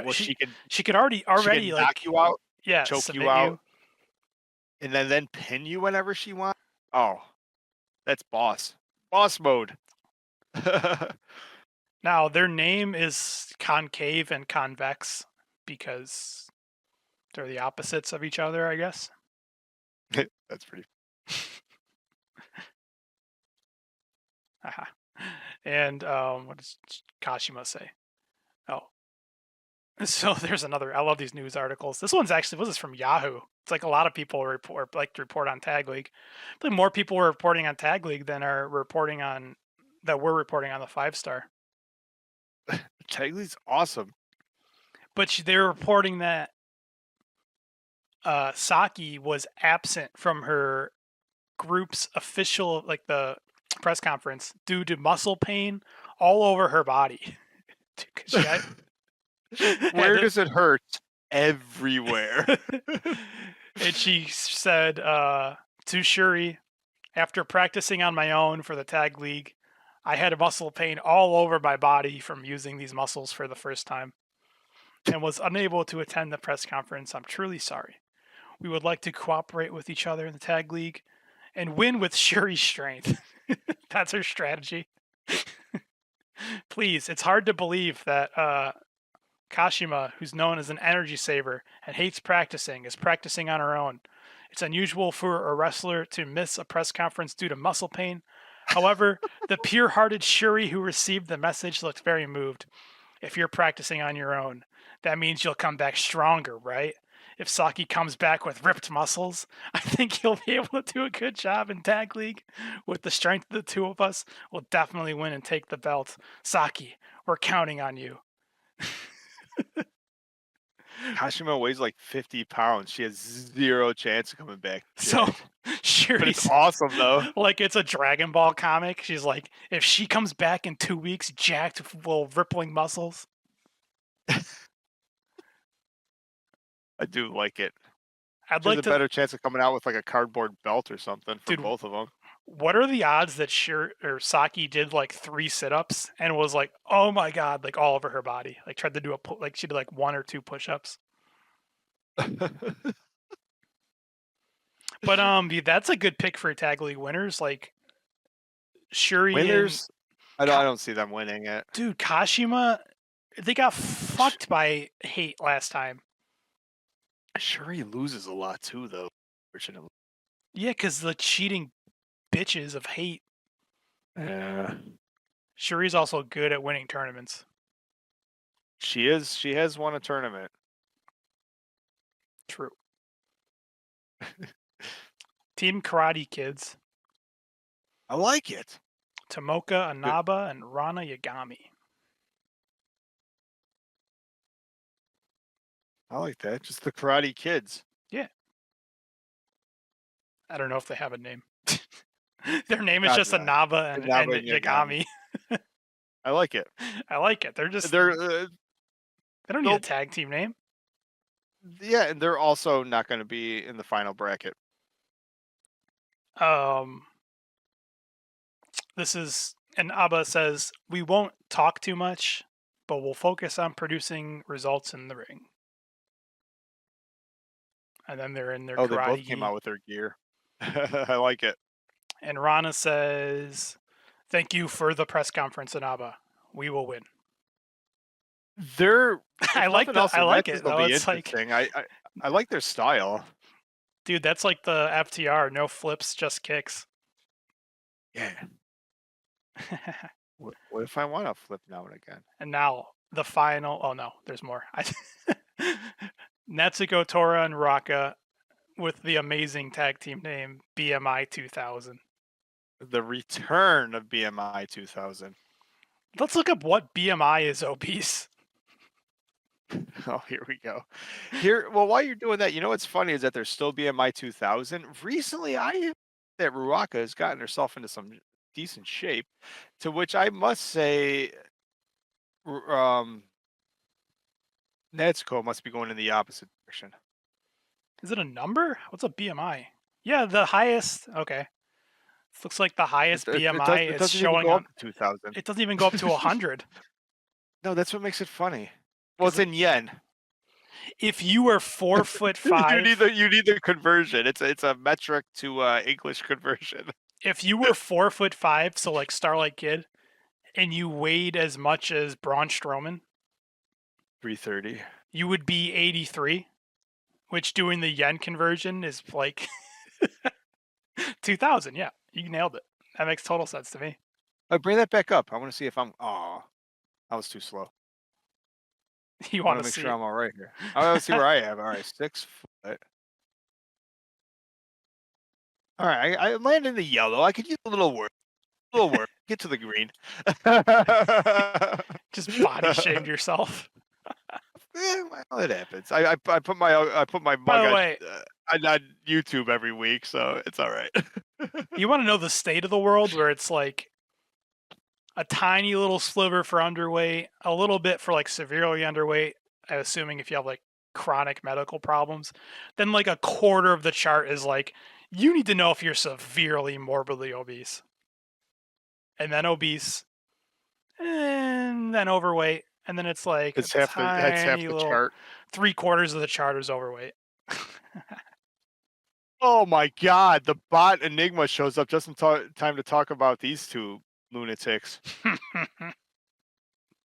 could already she can like knock you out. Yeah, choke you out, and then pin you whenever she wants. Oh, that's boss mode. Now their name is concave and convex because they're the opposites of each other, I guess. That's pretty. And what does Kashima say? Oh, So there's another. I love these news articles. This one's actually was this from Yahoo. It's like a lot of people like to report on Tag League. I think more people were reporting on Tag League than are reporting on that we're reporting on the 5-star. Tag League's awesome. But they're reporting that Saki was absent from her group's official, like the press conference, due to muscle pain all over her body. Where does it hurt? Everywhere. And she said to Shuri, after practicing on my own for the Tag League, I had a muscle pain all over my body from using these muscles for the first time and was unable to attend the press conference. I'm truly sorry. We would like to cooperate with each other in the Tag League and win with Shuri's strength. That's her strategy. Please, it's hard to believe that Kashima, who's known as an energy saver and hates practicing, is practicing on her own. It's unusual for a wrestler to miss a press conference due to muscle pain. However, the pure-hearted Shuri who received the message looked very moved. If you're practicing on your own, that means you'll come back stronger, right? If Saki comes back with ripped muscles, I think he'll be able to do a good job in Tag League. With the strength of the two of us, we'll definitely win and take the belt. Saki, we're counting on you. Kashima weighs like 50 pounds. She has zero chance of coming back. So, But it's awesome, though. Like, it's a Dragon Ball comic. She's like, if she comes back in 2 weeks, jacked with little rippling muscles. I do like it. I'd There's like a better chance of coming out with like a cardboard belt or something for Dude, both of them. What are the odds that Saki did like 3 sit-ups and was like, oh my god, like all over her body, like tried to do like she did like 1 or 2 push-ups. But that's a good pick for Tag League winners, like Shuri. Winners, I don't see them winning it. Dude, Kashima, they got fucked by Hate last time. Shuri loses a lot too, though. Fortunately. Yeah, because the cheating bitches of Hate. Yeah. Shuri's also good at winning tournaments. She is. She has won a tournament. True. Team Karate Kids. I like it. Tomoka Inaba and Rana Yagami. I like that. Just the Karate Kids. Yeah. I don't know if they have a name. Their name is God, just no. Inaba and Yagami. I like it. I like it. They're just They're they don't need a tag team name. yeah, and they're also not going to be in the final bracket. This is, and Abba says, we won't talk too much, but we'll focus on producing results in the ring. And then they're in their karate they both came gi. out with their gear. I like it. And Rana says, thank you for the press conference, Inaba. We will win. I like it. Though. It's like, I like their style. Dude, that's like the FTR. No flips, just kicks. Yeah. What if I want to flip now and again? And now the final. Oh no, there's more. Natsuko Tora and Raka with the amazing tag team name BMI 2000. The return of BMI 2000. Let's look up what BMI is, obese. Oh, here we go. Well, while you're doing that, you know what's funny is that there's still BMI 2000. Recently, that Ruaka has gotten herself into some decent shape, to which I must say, Natsuko must be going in the opposite direction. Is it a number? What's a BMI? Yeah, the highest. Okay. It looks like the highest BMI is showing up to 2000. It doesn't even go up to 100. No, that's what makes it funny. Well, it's in yen. If you were 4'5", you need the conversion. It's a metric to English conversion. If you were 4'5", so like Starlight Kid, and you weighed as much as Braun Strowman, 330, you would be 83, which doing the yen conversion is like 2000. Yeah, you nailed it. That makes total sense to me. Bring that back up. I want to see if I'm. Oh, I was too slow. You I want want to to see make sure it. I'm all right here. I want to see where I am. All right, 6 foot. All right, I landed in the yellow. I could use a little work. A little work. Get to the green. Just body shamed yourself. Well, it happens. I put my By mug the on, way, on YouTube every week, so it's all right. you want to know the state of the world where it's like a tiny little sliver for underweight, a little bit for like severely underweight, assuming if you have like chronic medical problems, then like a quarter of the chart is like you need to know if you're severely morbidly obese. And then obese, and then overweight, and then it's like It's a half tiny the little chart. 3/4 of the chart is overweight. Oh my God! The bot Enigma shows up just in time to talk about these two lunatics.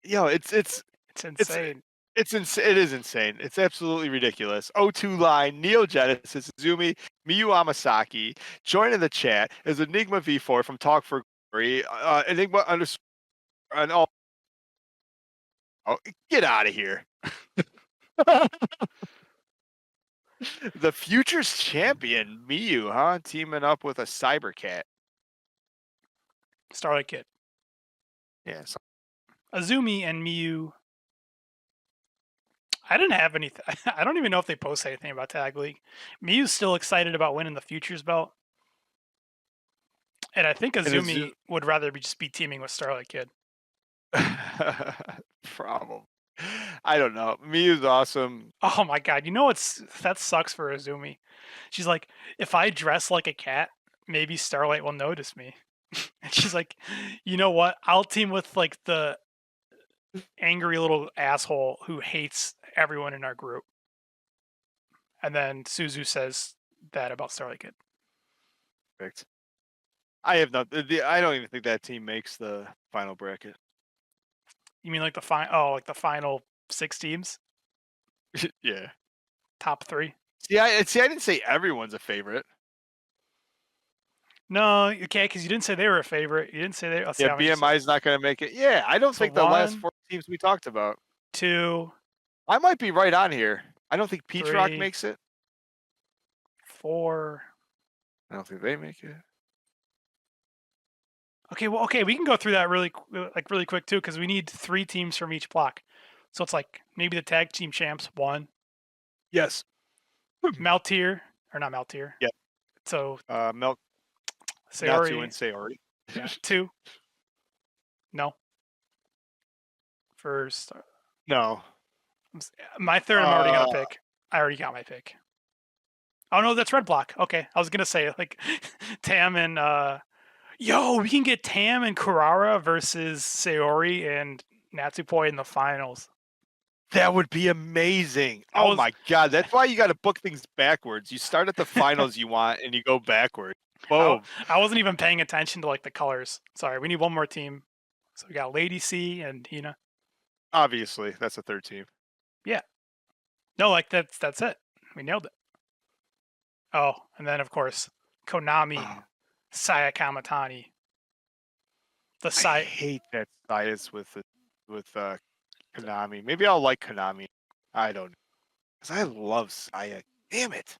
Yo, It's insane. It is insane. It's absolutely ridiculous. O2 line, Neo Genesis, Izumi, Miyu Amasaki. Joining the chat is Enigma V4 from Talk for Glory. Enigma underscore and all. Oh, get out of here. The Futures champion, Miyu, huh? Teaming up with a Cybercat. Starlight Kid. Yeah. So Azumi and Miyu. I didn't have anything. I don't even know if they post anything about Tag League. Miyu's still excited about winning the Futures belt. And I think Azumi would rather just be teaming with Starlight Kid. Problem. I don't know. Miyu's awesome. Oh my God. You know that sucks for Azumi. She's like, if I dress like a cat, maybe Starlight will notice me. And she's like, you know what? I'll team with like the angry little asshole who hates everyone in our group. And then Suzu says that about Starlight Kid. Perfect. I have not. I don't even think that team makes the final bracket. You mean like the final 6 teams? Yeah. Top 3? I didn't say everyone's a favorite. No, okay, because you didn't say they were a favorite. You didn't say they. Yeah, BMI is not going to make it. Yeah, I don't So think the last 1, 4 teams we talked about. 2, I might be right on here. I don't think Peach Rock 3, makes it. 4. I don't think they make it. Okay, we can go through that really quick too, because we need 3 teams from each block. So it's like maybe the tag team champs 1, Yes. Maltier or not Maltier. Yeah. So Milk. Sayori. Natsu and Sayori. Yeah, 2. No. First. No. My third, I'm already gonna pick. I already got my pick. Oh no, that's red block. Okay, I was gonna say like Tam and yo, we can get Tam and Kurara versus Sayori and Natsupoi in the finals. That would be amazing. Oh my God. That's why you got to book things backwards. You start at the finals you want and you go backwards. Boom. I wasn't even paying attention to like the colors. Sorry, we need one more team. So we got Lady C and Hina. Obviously, that's a 3rd team. Yeah. No, like that's it. We nailed it. Oh, and then of course Konami, Saya Kamatani. I hate that bias with Konami. Maybe I'll like Konami. I don't know. Because I love Saya. Damn it.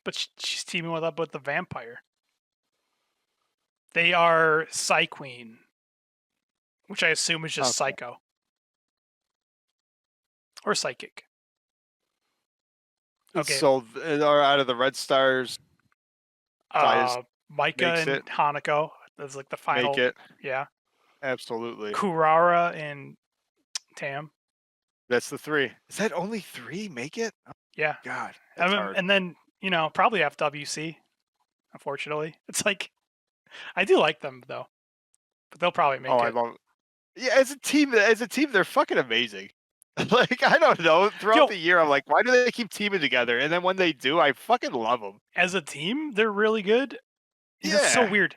But she's teaming up with the vampire. They are Psy Queen, which I assume is just psycho. Or psychic. Okay. So out of the Red Stars, Micah and Hanako. That's like the final. make it. Yeah. Absolutely. Kurara and Tam. That's the 3. Is that only 3 make it? Oh, yeah. God. That's hard. And then, probably FWC, unfortunately. It's like, I do like them, though. But they'll probably make it. Yeah, as a team, they're fucking amazing. Like, I don't know. Throughout the year, I'm like, why do they keep teaming together? And then when they do, I fucking love them. As a team, they're really good. Yeah. It's so weird.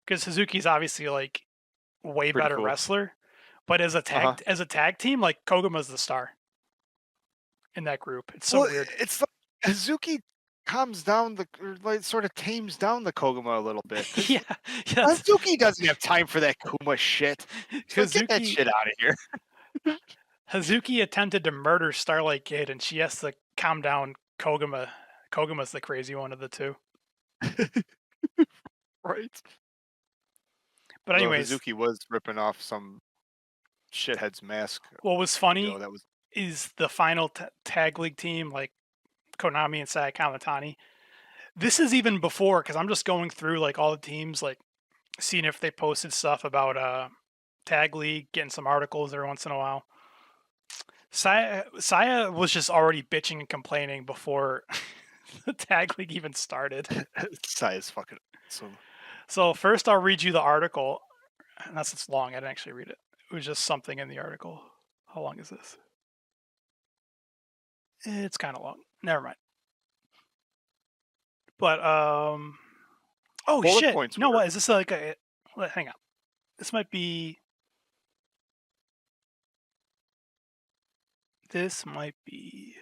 Because Suzuki's obviously, like, way Pretty better cool. wrestler. But as a tag team, like, Kogama's the star in that group. It's so weird. It's like Hazuki calms down sort of tames down the Kogama a little bit. Yeah. Hazuki doesn't have time for that Kuma shit. So get that shit out of here. Hazuki attempted to murder Starlight Kid, and she has to calm down Koguma. Koguma's the crazy one of the two. Right. But Well, anyways, Hazuki was ripping off some shithead's mask. what was funny That was is the final tag league team, like Konami and Saya Kamatani. This is even before, because I'm just going through like all the teams, like seeing if they posted stuff about tag league, getting some articles every once in a while. Saya was just already bitching and complaining before the tag league even started. Saya's fucking awesome. So first I'll read you the article. Unless it's long, I didn't actually read it. It was just something in the article. How long is this? It's kind of long. Never mind. But oh Bullet shit! points You know were- what? Is this like a? Hang on. This might be. This might be.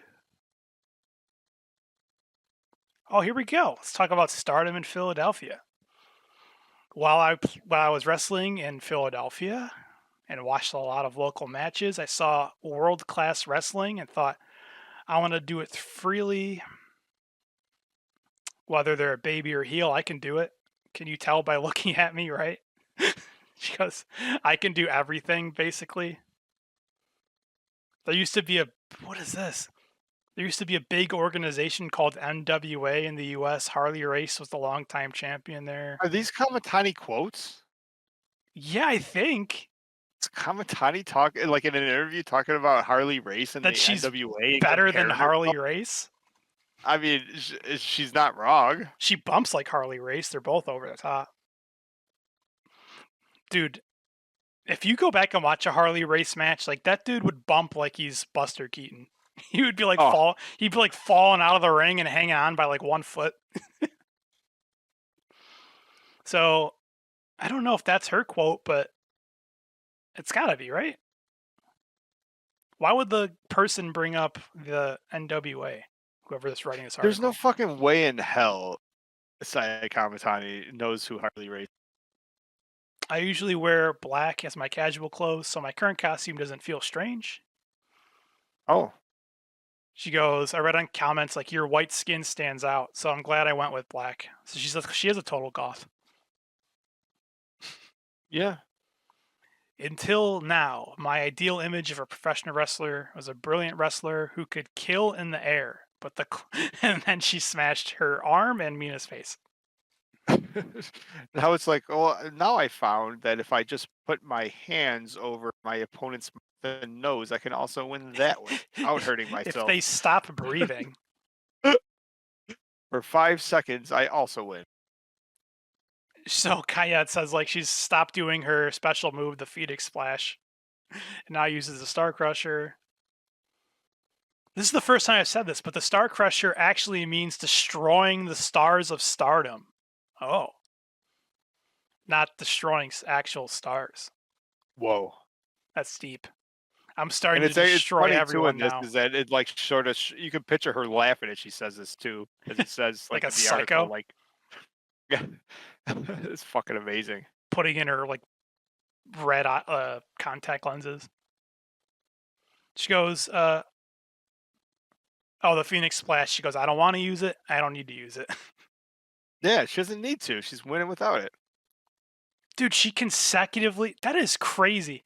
Oh, here we go. Let's talk about Stardom in Philadelphia. While I was wrestling in Philadelphia and watched a lot of local matches, I saw world-class wrestling and thought, I want to do it freely. Whether they're a baby or heel, I can do it. Can you tell by looking at me, right? Because I can do everything, basically. There used to be what is this? There used to be a big organization called NWA in the US. Harley Race was the longtime champion there. Are these Kamatani quotes? Yeah, I think. Is Kamatani talking like in an interview talking about Harley Race and That the she's NWA? and better than comparing Harley herself? Race. I mean, she's not wrong. She bumps like Harley Race. They're both over the top. Dude, if you go back and watch a Harley Race match, like that dude would bump like he's Buster Keaton. He would be like he'd be like falling out of the ring and hanging on by like 1 foot. So I don't know if that's her quote, but it's gotta be, right? Why would the person bring up the NWA? Whoever is writing this article. There's no fucking way in hell Saya Kamatani knows who Harley Race. I usually wear black as my casual clothes, so my current costume doesn't feel strange. Oh. She goes, I read on comments like your white skin stands out, so I'm glad I went with black. So she is a total goth. Yeah. Until now, my ideal image of a professional wrestler was a brilliant wrestler who could kill in the air, but and then she smashed her arm and Mina's face. Now it's like, oh, now I found that if I just put my hands over my opponent's mouth and nose, I can also win that way without hurting myself. If they stop breathing. For 5 seconds, I also win. So Kayat says like she's stopped doing her special move, the Phoenix Splash, and now uses the Star Crusher. This is the first time I've said this, but the Star Crusher actually means destroying the stars of stardom. Oh. Not destroying actual stars. Whoa. That's deep. I'm starting And to destroy everyone this now. is that it like sort of you can picture her laughing as she says this too, as it says Like like a in the article, psycho? like yeah, it's fucking amazing. Putting in her like red contact lenses. She goes, oh, the Phoenix Splash. She goes, I don't want to use it. I don't need to use it. Yeah, she doesn't need to. She's winning without it. Dude, she consecutively, that is crazy.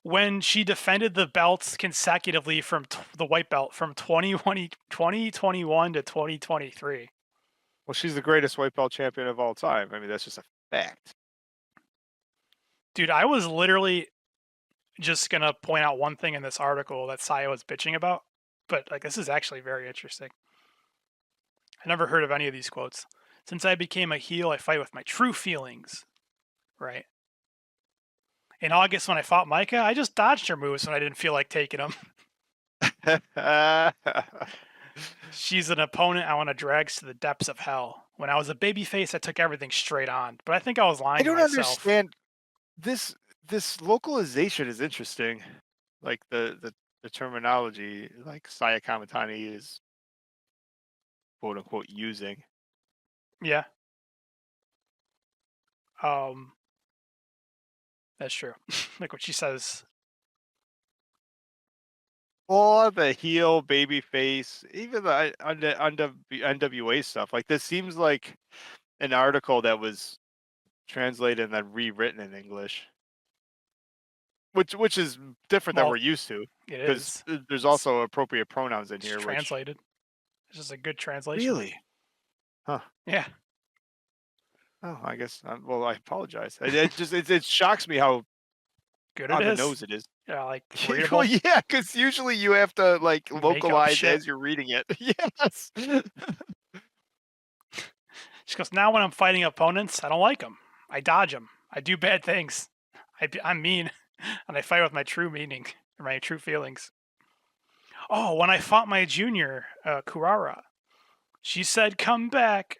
When she defended the belts consecutively from the white belt from 2021 to 2023. Well, she's the greatest white belt champion of all time. I mean, that's just a fact. Dude, I was literally just going to point out one thing in this article that Saya was bitching about, but like this is actually very interesting. I never heard of any of these quotes. Since I became a heel, I fight with my true feelings. Right. In August, when I fought Micah, I just dodged her moves when I didn't feel like taking them. She's an opponent I want to drag to the depths of hell. When I was a babyface, I took everything straight on, but I think I was lying I don't to myself. understand this. This localization is interesting. Like the terminology, like Saya Kamatani is quote unquote using. Yeah. That's true. Like what she says. all the heel, baby face, even the NWA stuff. Like this seems like an article that was translated and then rewritten in English, which is different than Well, we're used to. it Because is. there's also appropriate pronouns in It's here, which translated. It's just a good translation. really, huh? Yeah. Oh, I guess. Well, I apologize. It shocks me how Good it on the is. nose it is. Yeah, like Well, readable. yeah, because usually you have to like Make up localize shit. as you're reading it. Yes. She goes, now when I'm fighting opponents, I don't like them. I dodge them. I do bad things. I'm mean, and I fight with my true meaning or my true feelings. Oh, when I fought my junior, Kurara, she said, come back.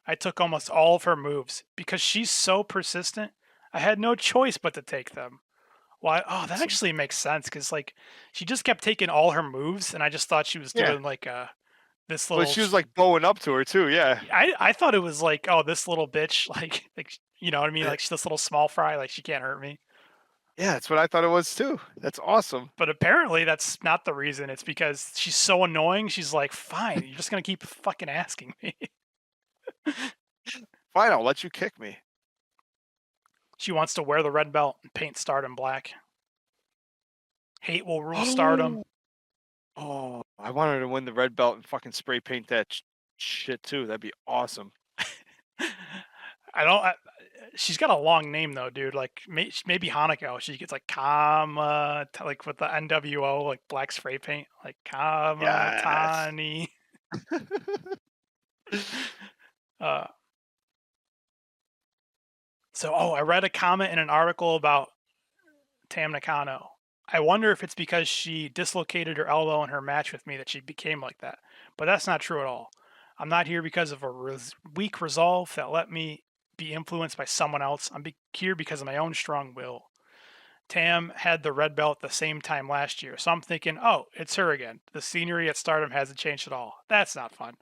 I took almost all of her moves. Because she's so persistent, I had no choice but to take them. Why? Oh, that actually makes sense, because, like, she just kept taking all her moves, and I just thought she was Yeah. doing, like, this But little... she was like bowing up to her too. Yeah. I thought it was like, oh, this little bitch, like, you know what I mean? Yeah. Like, she's this little small fry, like, she can't hurt me. Yeah, that's what I thought it was too. That's awesome. But apparently that's not the reason. It's because she's so annoying. She's like, fine, you're just going to keep fucking asking me. Fine, I'll let you kick me. She wants to wear the red belt and paint Stardom black. Hate will rule Stardom. Oh, I want her to win the red belt and fucking spray paint that shit too. That'd be awesome. She's got a long name though, dude. Like maybe Hanako. She gets like Kama, like with the NWO, like black spray paint, like Kamatani. So, I read a comment in an article about Tam Nakano. I wonder if it's because she dislocated her elbow in her match with me that she became like that. But that's not true at all. I'm not here because of a weak resolve that let me be influenced by someone else. I'm here because of my own strong will. Tam had the red belt at the same time last year, so I'm thinking, oh, it's her again. The scenery at Stardom hasn't changed at all. That's not fun.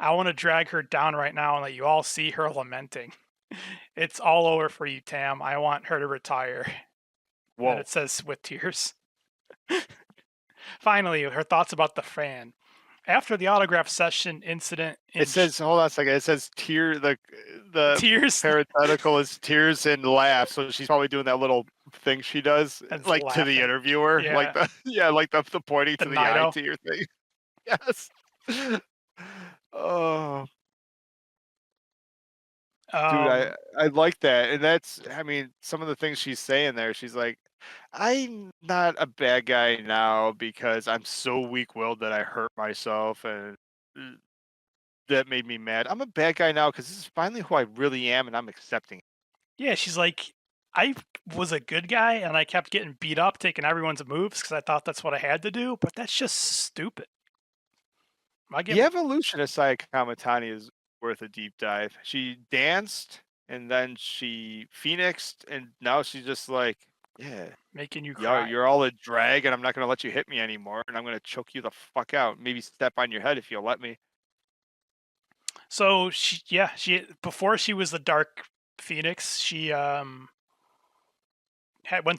I want to drag her down right now and let you all see her lamenting. It's all over for you, Tam. I want her to retire. Whoa. And it says with tears. Finally, her thoughts about the fan. After the autograph session incident, It says, hold on a second. It says the tears. parenthetical is tears and laugh. So she's probably doing that little thing she does, That's like to the laughing. interviewer, Yeah. like the pointing The to the Nido. eye tear thing. Yes. Oh, dude, I like that, and that's, I mean, some of the things she's saying there. She's like, I'm not a bad guy now because I'm so weak-willed that I hurt myself, and that made me mad. I'm a bad guy now because this is finally who I really am, and I'm accepting it. Yeah, she's like, I was a good guy and I kept getting beat up, taking everyone's moves because I thought that's what I had to do, but that's just stupid. The evolution of Saya Kamatani is worth a deep dive. She danced, and then she phoenixed, and now she's just like, yeah, making you cry. you're all a drag, and I'm not going to let you hit me anymore, and I'm going to choke you the fuck out. Maybe step on your head if you'll let me. So she before she was the Dark Phoenix, she went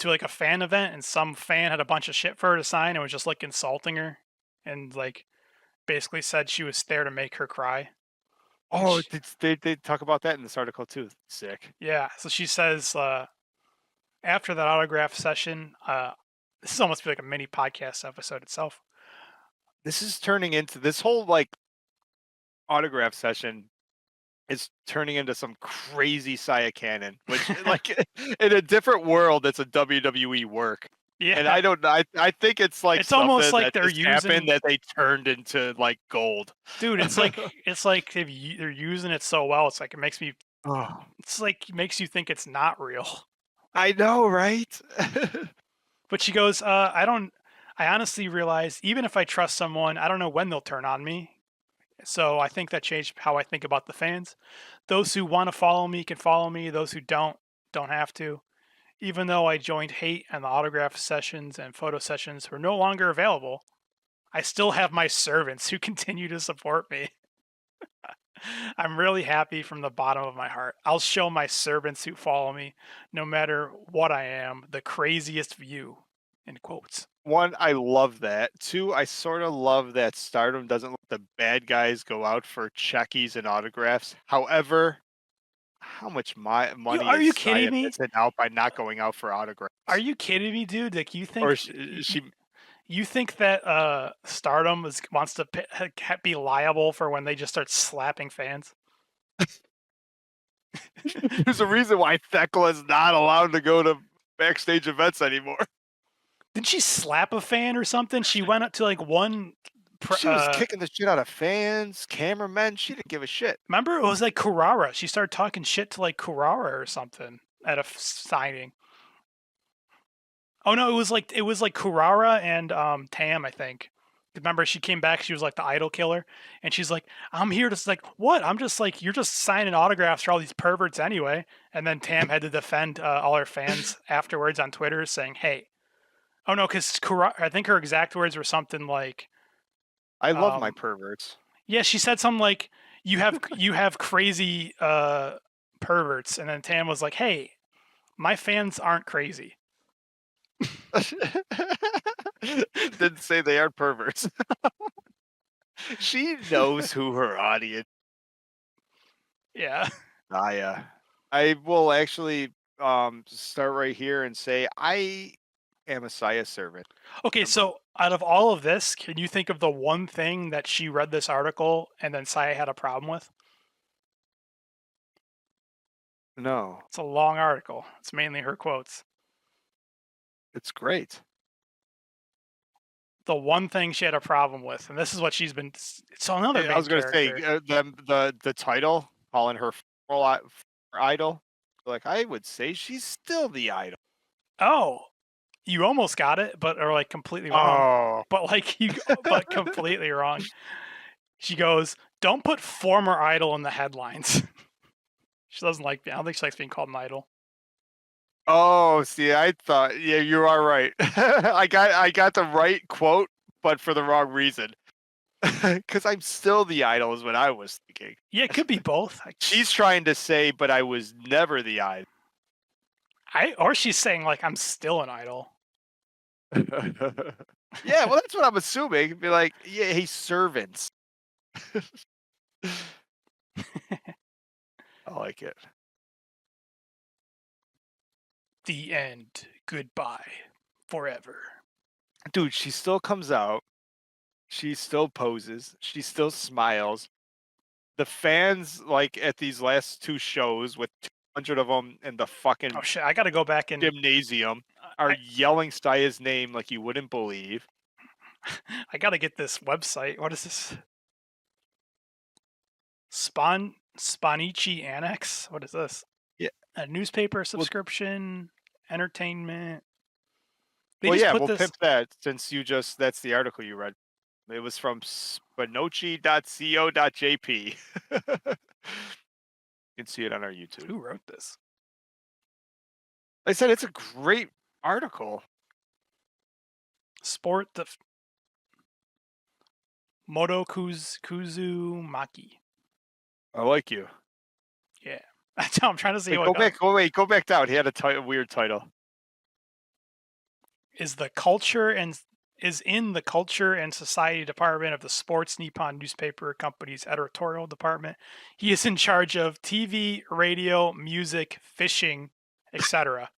to like a fan event, and some fan had a bunch of shit for her to sign and was just like insulting her, and like basically said she was there to make her cry. Oh, they talk about that in this article too. Sick. Yeah, so she says after that autograph session, this is almost like a mini podcast episode itself. This is turning into this whole like autograph session is turning into some crazy Saya canon, which like in a different world, it's a WWE work. Yeah, and I don't know. I think it's like it's almost like that they're just happened that they turned into like gold. Dude, it's like they're using it so well. It's like it makes me. Oh, It's like makes you think it's not real. I know, right? But she goes, I honestly realize even if I trust someone, I don't know when they'll turn on me. So I think that changed how I think about the fans. Those who want to follow me can follow me. Those who don't have to. Even though I joined hate and the autograph sessions and photo sessions were no longer available, I still have my servants who continue to support me. I'm really happy from the bottom of my heart. I'll show my servants who follow me, no matter what I am, the craziest view. in quotes. One, I love that. Two, I sort of love that Stardom doesn't let the bad guys go out for checkies and autographs. However, how much money are is you Saya kidding me? missing out by not going out for autographs? Are you kidding me, dude? Like you think Or she you think that Stardom wants to be liable for when they just start slapping fans? there's a reason why Thekla's not allowed to go to backstage events anymore. Didn't she slap a fan or something? She went up to like one. She was kicking the shit out of fans, cameramen. She didn't give a shit. Remember, it was like Kurara. She started talking shit to like Kurara or something at a signing. Oh no, it was like Kurara and Tam, I think. Remember, she came back. She was like the idol killer, and she's like, "I'm here to like what? I'm just like you're just signing autographs for all these perverts anyway." And then Tam had to defend all her fans afterwards on Twitter, saying, "Hey, oh no, because I think her exact words were something like, I love my perverts." yeah, she said something like, "You have crazy perverts," and then Tam was like, "Hey, my fans aren't crazy." Didn't say they aren't perverts. She knows who her audience. Yeah. I will actually start right here and say I am a Saya servant. Okay, so out of all of this, can you think of the one thing that she read this article and then Saya had a problem with? No, It's a long article. It's mainly her quotes. it's great. The one thing she had a problem with, and this is what she's been. So another. I was going to say the title, calling her idol. Like I would say, she's still the idol. Oh, you almost got it, but are like completely wrong. Oh, But like but completely wrong. She goes, "Don't put former idol in the headlines." She doesn't like. I don't think she likes being called an idol. oh, see, I thought, yeah, you are right. I got the right quote, but for the wrong reason. Because I'm still the idol is what I was thinking. Yeah, it could be both. She's trying to say, but I was never the idol. Or she's saying like I'm still an idol. Yeah, well, that's what I'm assuming. Be like, yeah, he's servants. I like it. The end. Goodbye. Forever. Dude, she still comes out. She still poses. She still smiles. The fans, like at these last two shows with 200 of them in the fucking Oh shit! I gotta go back and gymnasium, are yelling Saya's name like you wouldn't believe. I gotta get this website. What is this? Spanichi Annex? What is this? Yeah. A newspaper subscription, entertainment. They Well, just yeah, put we'll this. pimp that since that's the article you read. It was from spanochi.co.jp. You can see it on our YouTube. Who wrote this? I said it's a great article. Sport the Moto Kuzu Maki. I like you. Yeah. That's how I'm trying to see Wait, what go back down. He had a weird title. is in the culture and society department of the Sports Nippon newspaper company's editorial department. He is in charge of TV, radio, music, fishing, etc.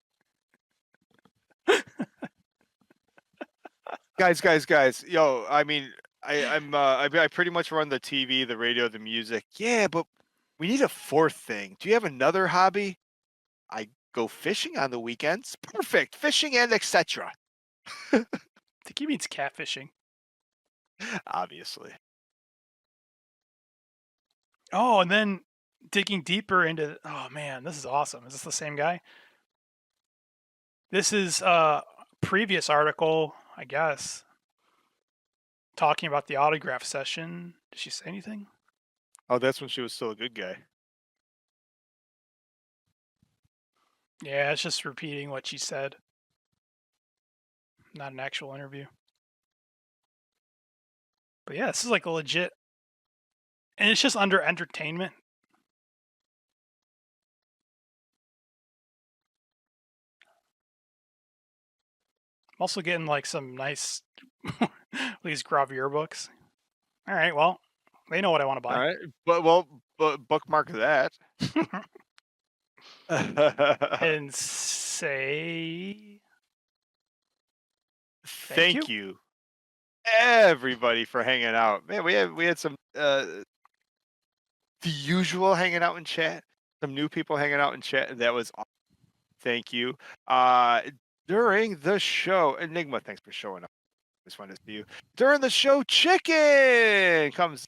guys. Yo, I mean, I pretty much run the TV, the radio, the music. Yeah, but we need a fourth thing. Do you have another hobby? I go fishing on the weekends. Perfect. Fishing and etc. I think he means catfishing. Obviously. Oh, and then digging deeper into, oh man, this is awesome. Is this the same guy? This is a previous article, I guess, talking about the autograph session. Did she say anything? Oh, that's when she was still a good guy. Yeah, it's just repeating what she said. Not an actual interview. But yeah, this is like a legit, and it's just under entertainment. also getting like some nice these gravure books. All right, well, they know what I want to All buy. right, but bookmark that. And say Thank you, everybody, for hanging out. Man, we had some the usual hanging out in chat, some new people hanging out in chat. That was awesome. Thank you. Uh, During the show, Enigma, thanks for showing up. Just wanted to see you during the show. Chicken comes.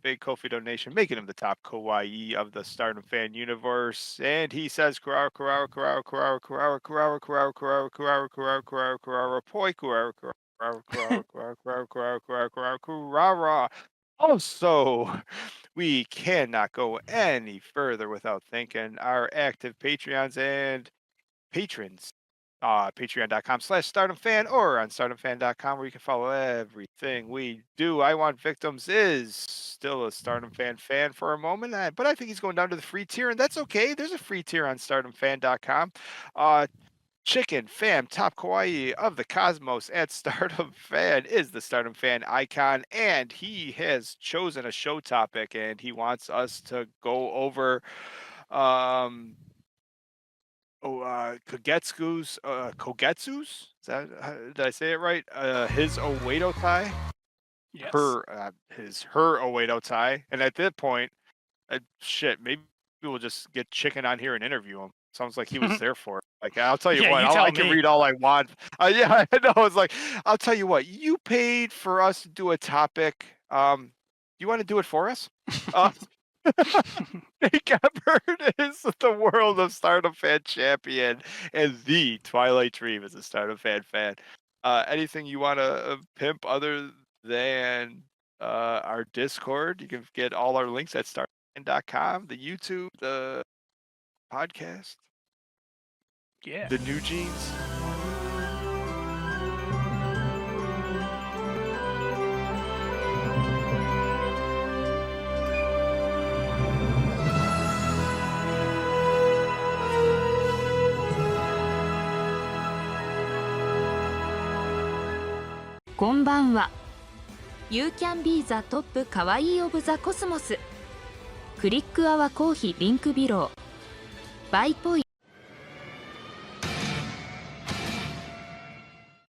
Big Kofi donation, making him the top kawaii of the Stardom fan universe. And he says, Kurara, Kurara, Kurara, Kurara, Kurara, Kurara, Kurara, Kurara, Kurara, Kurara, Kurara, Kurara, Poi, Kurara, Kurara, Kurara, Kurara, Kurara, Kurara, Kurara, Kurara, Kurara. Also, we cannot go any further without thanking our active Patreons and patrons. Patreon.com/StardomFan or on StardomFan.com, where you can follow everything we do. I Want Victims is still a Stardom fan for a moment, but I think he's going down to the free tier, and that's okay. There's a free tier on StardomFan.com. Chicken Fam, top kawaii of the cosmos at Stardom Fan, is the Stardom Fan icon, and he has chosen a show topic, and he wants us to go over Kogetsu's, is that, did I say it right? His Oedo tie, yes. her Oedo tie, and at that point, shit, maybe we'll just get Chicken on here and interview him. Sounds like he was there for it. Like, I'll tell you Yeah, what, you tell I can me. read all I want. Yeah, I know. It's like, I'll tell you what, you paid for us to do a topic. You want to do it for us? Nick Ebert is the World of Stardom Fan champion, and the Twilight Dream is a Stardom fan. Anything you want to pimp other than our Discord? You can get all our links at stardomfan.com, the YouTube, the podcast, Yeah. the new jeans.こんばんは。You can be the top カワイイ of the cosmos。クリックアワコーヒーリンクビロー。バイポイ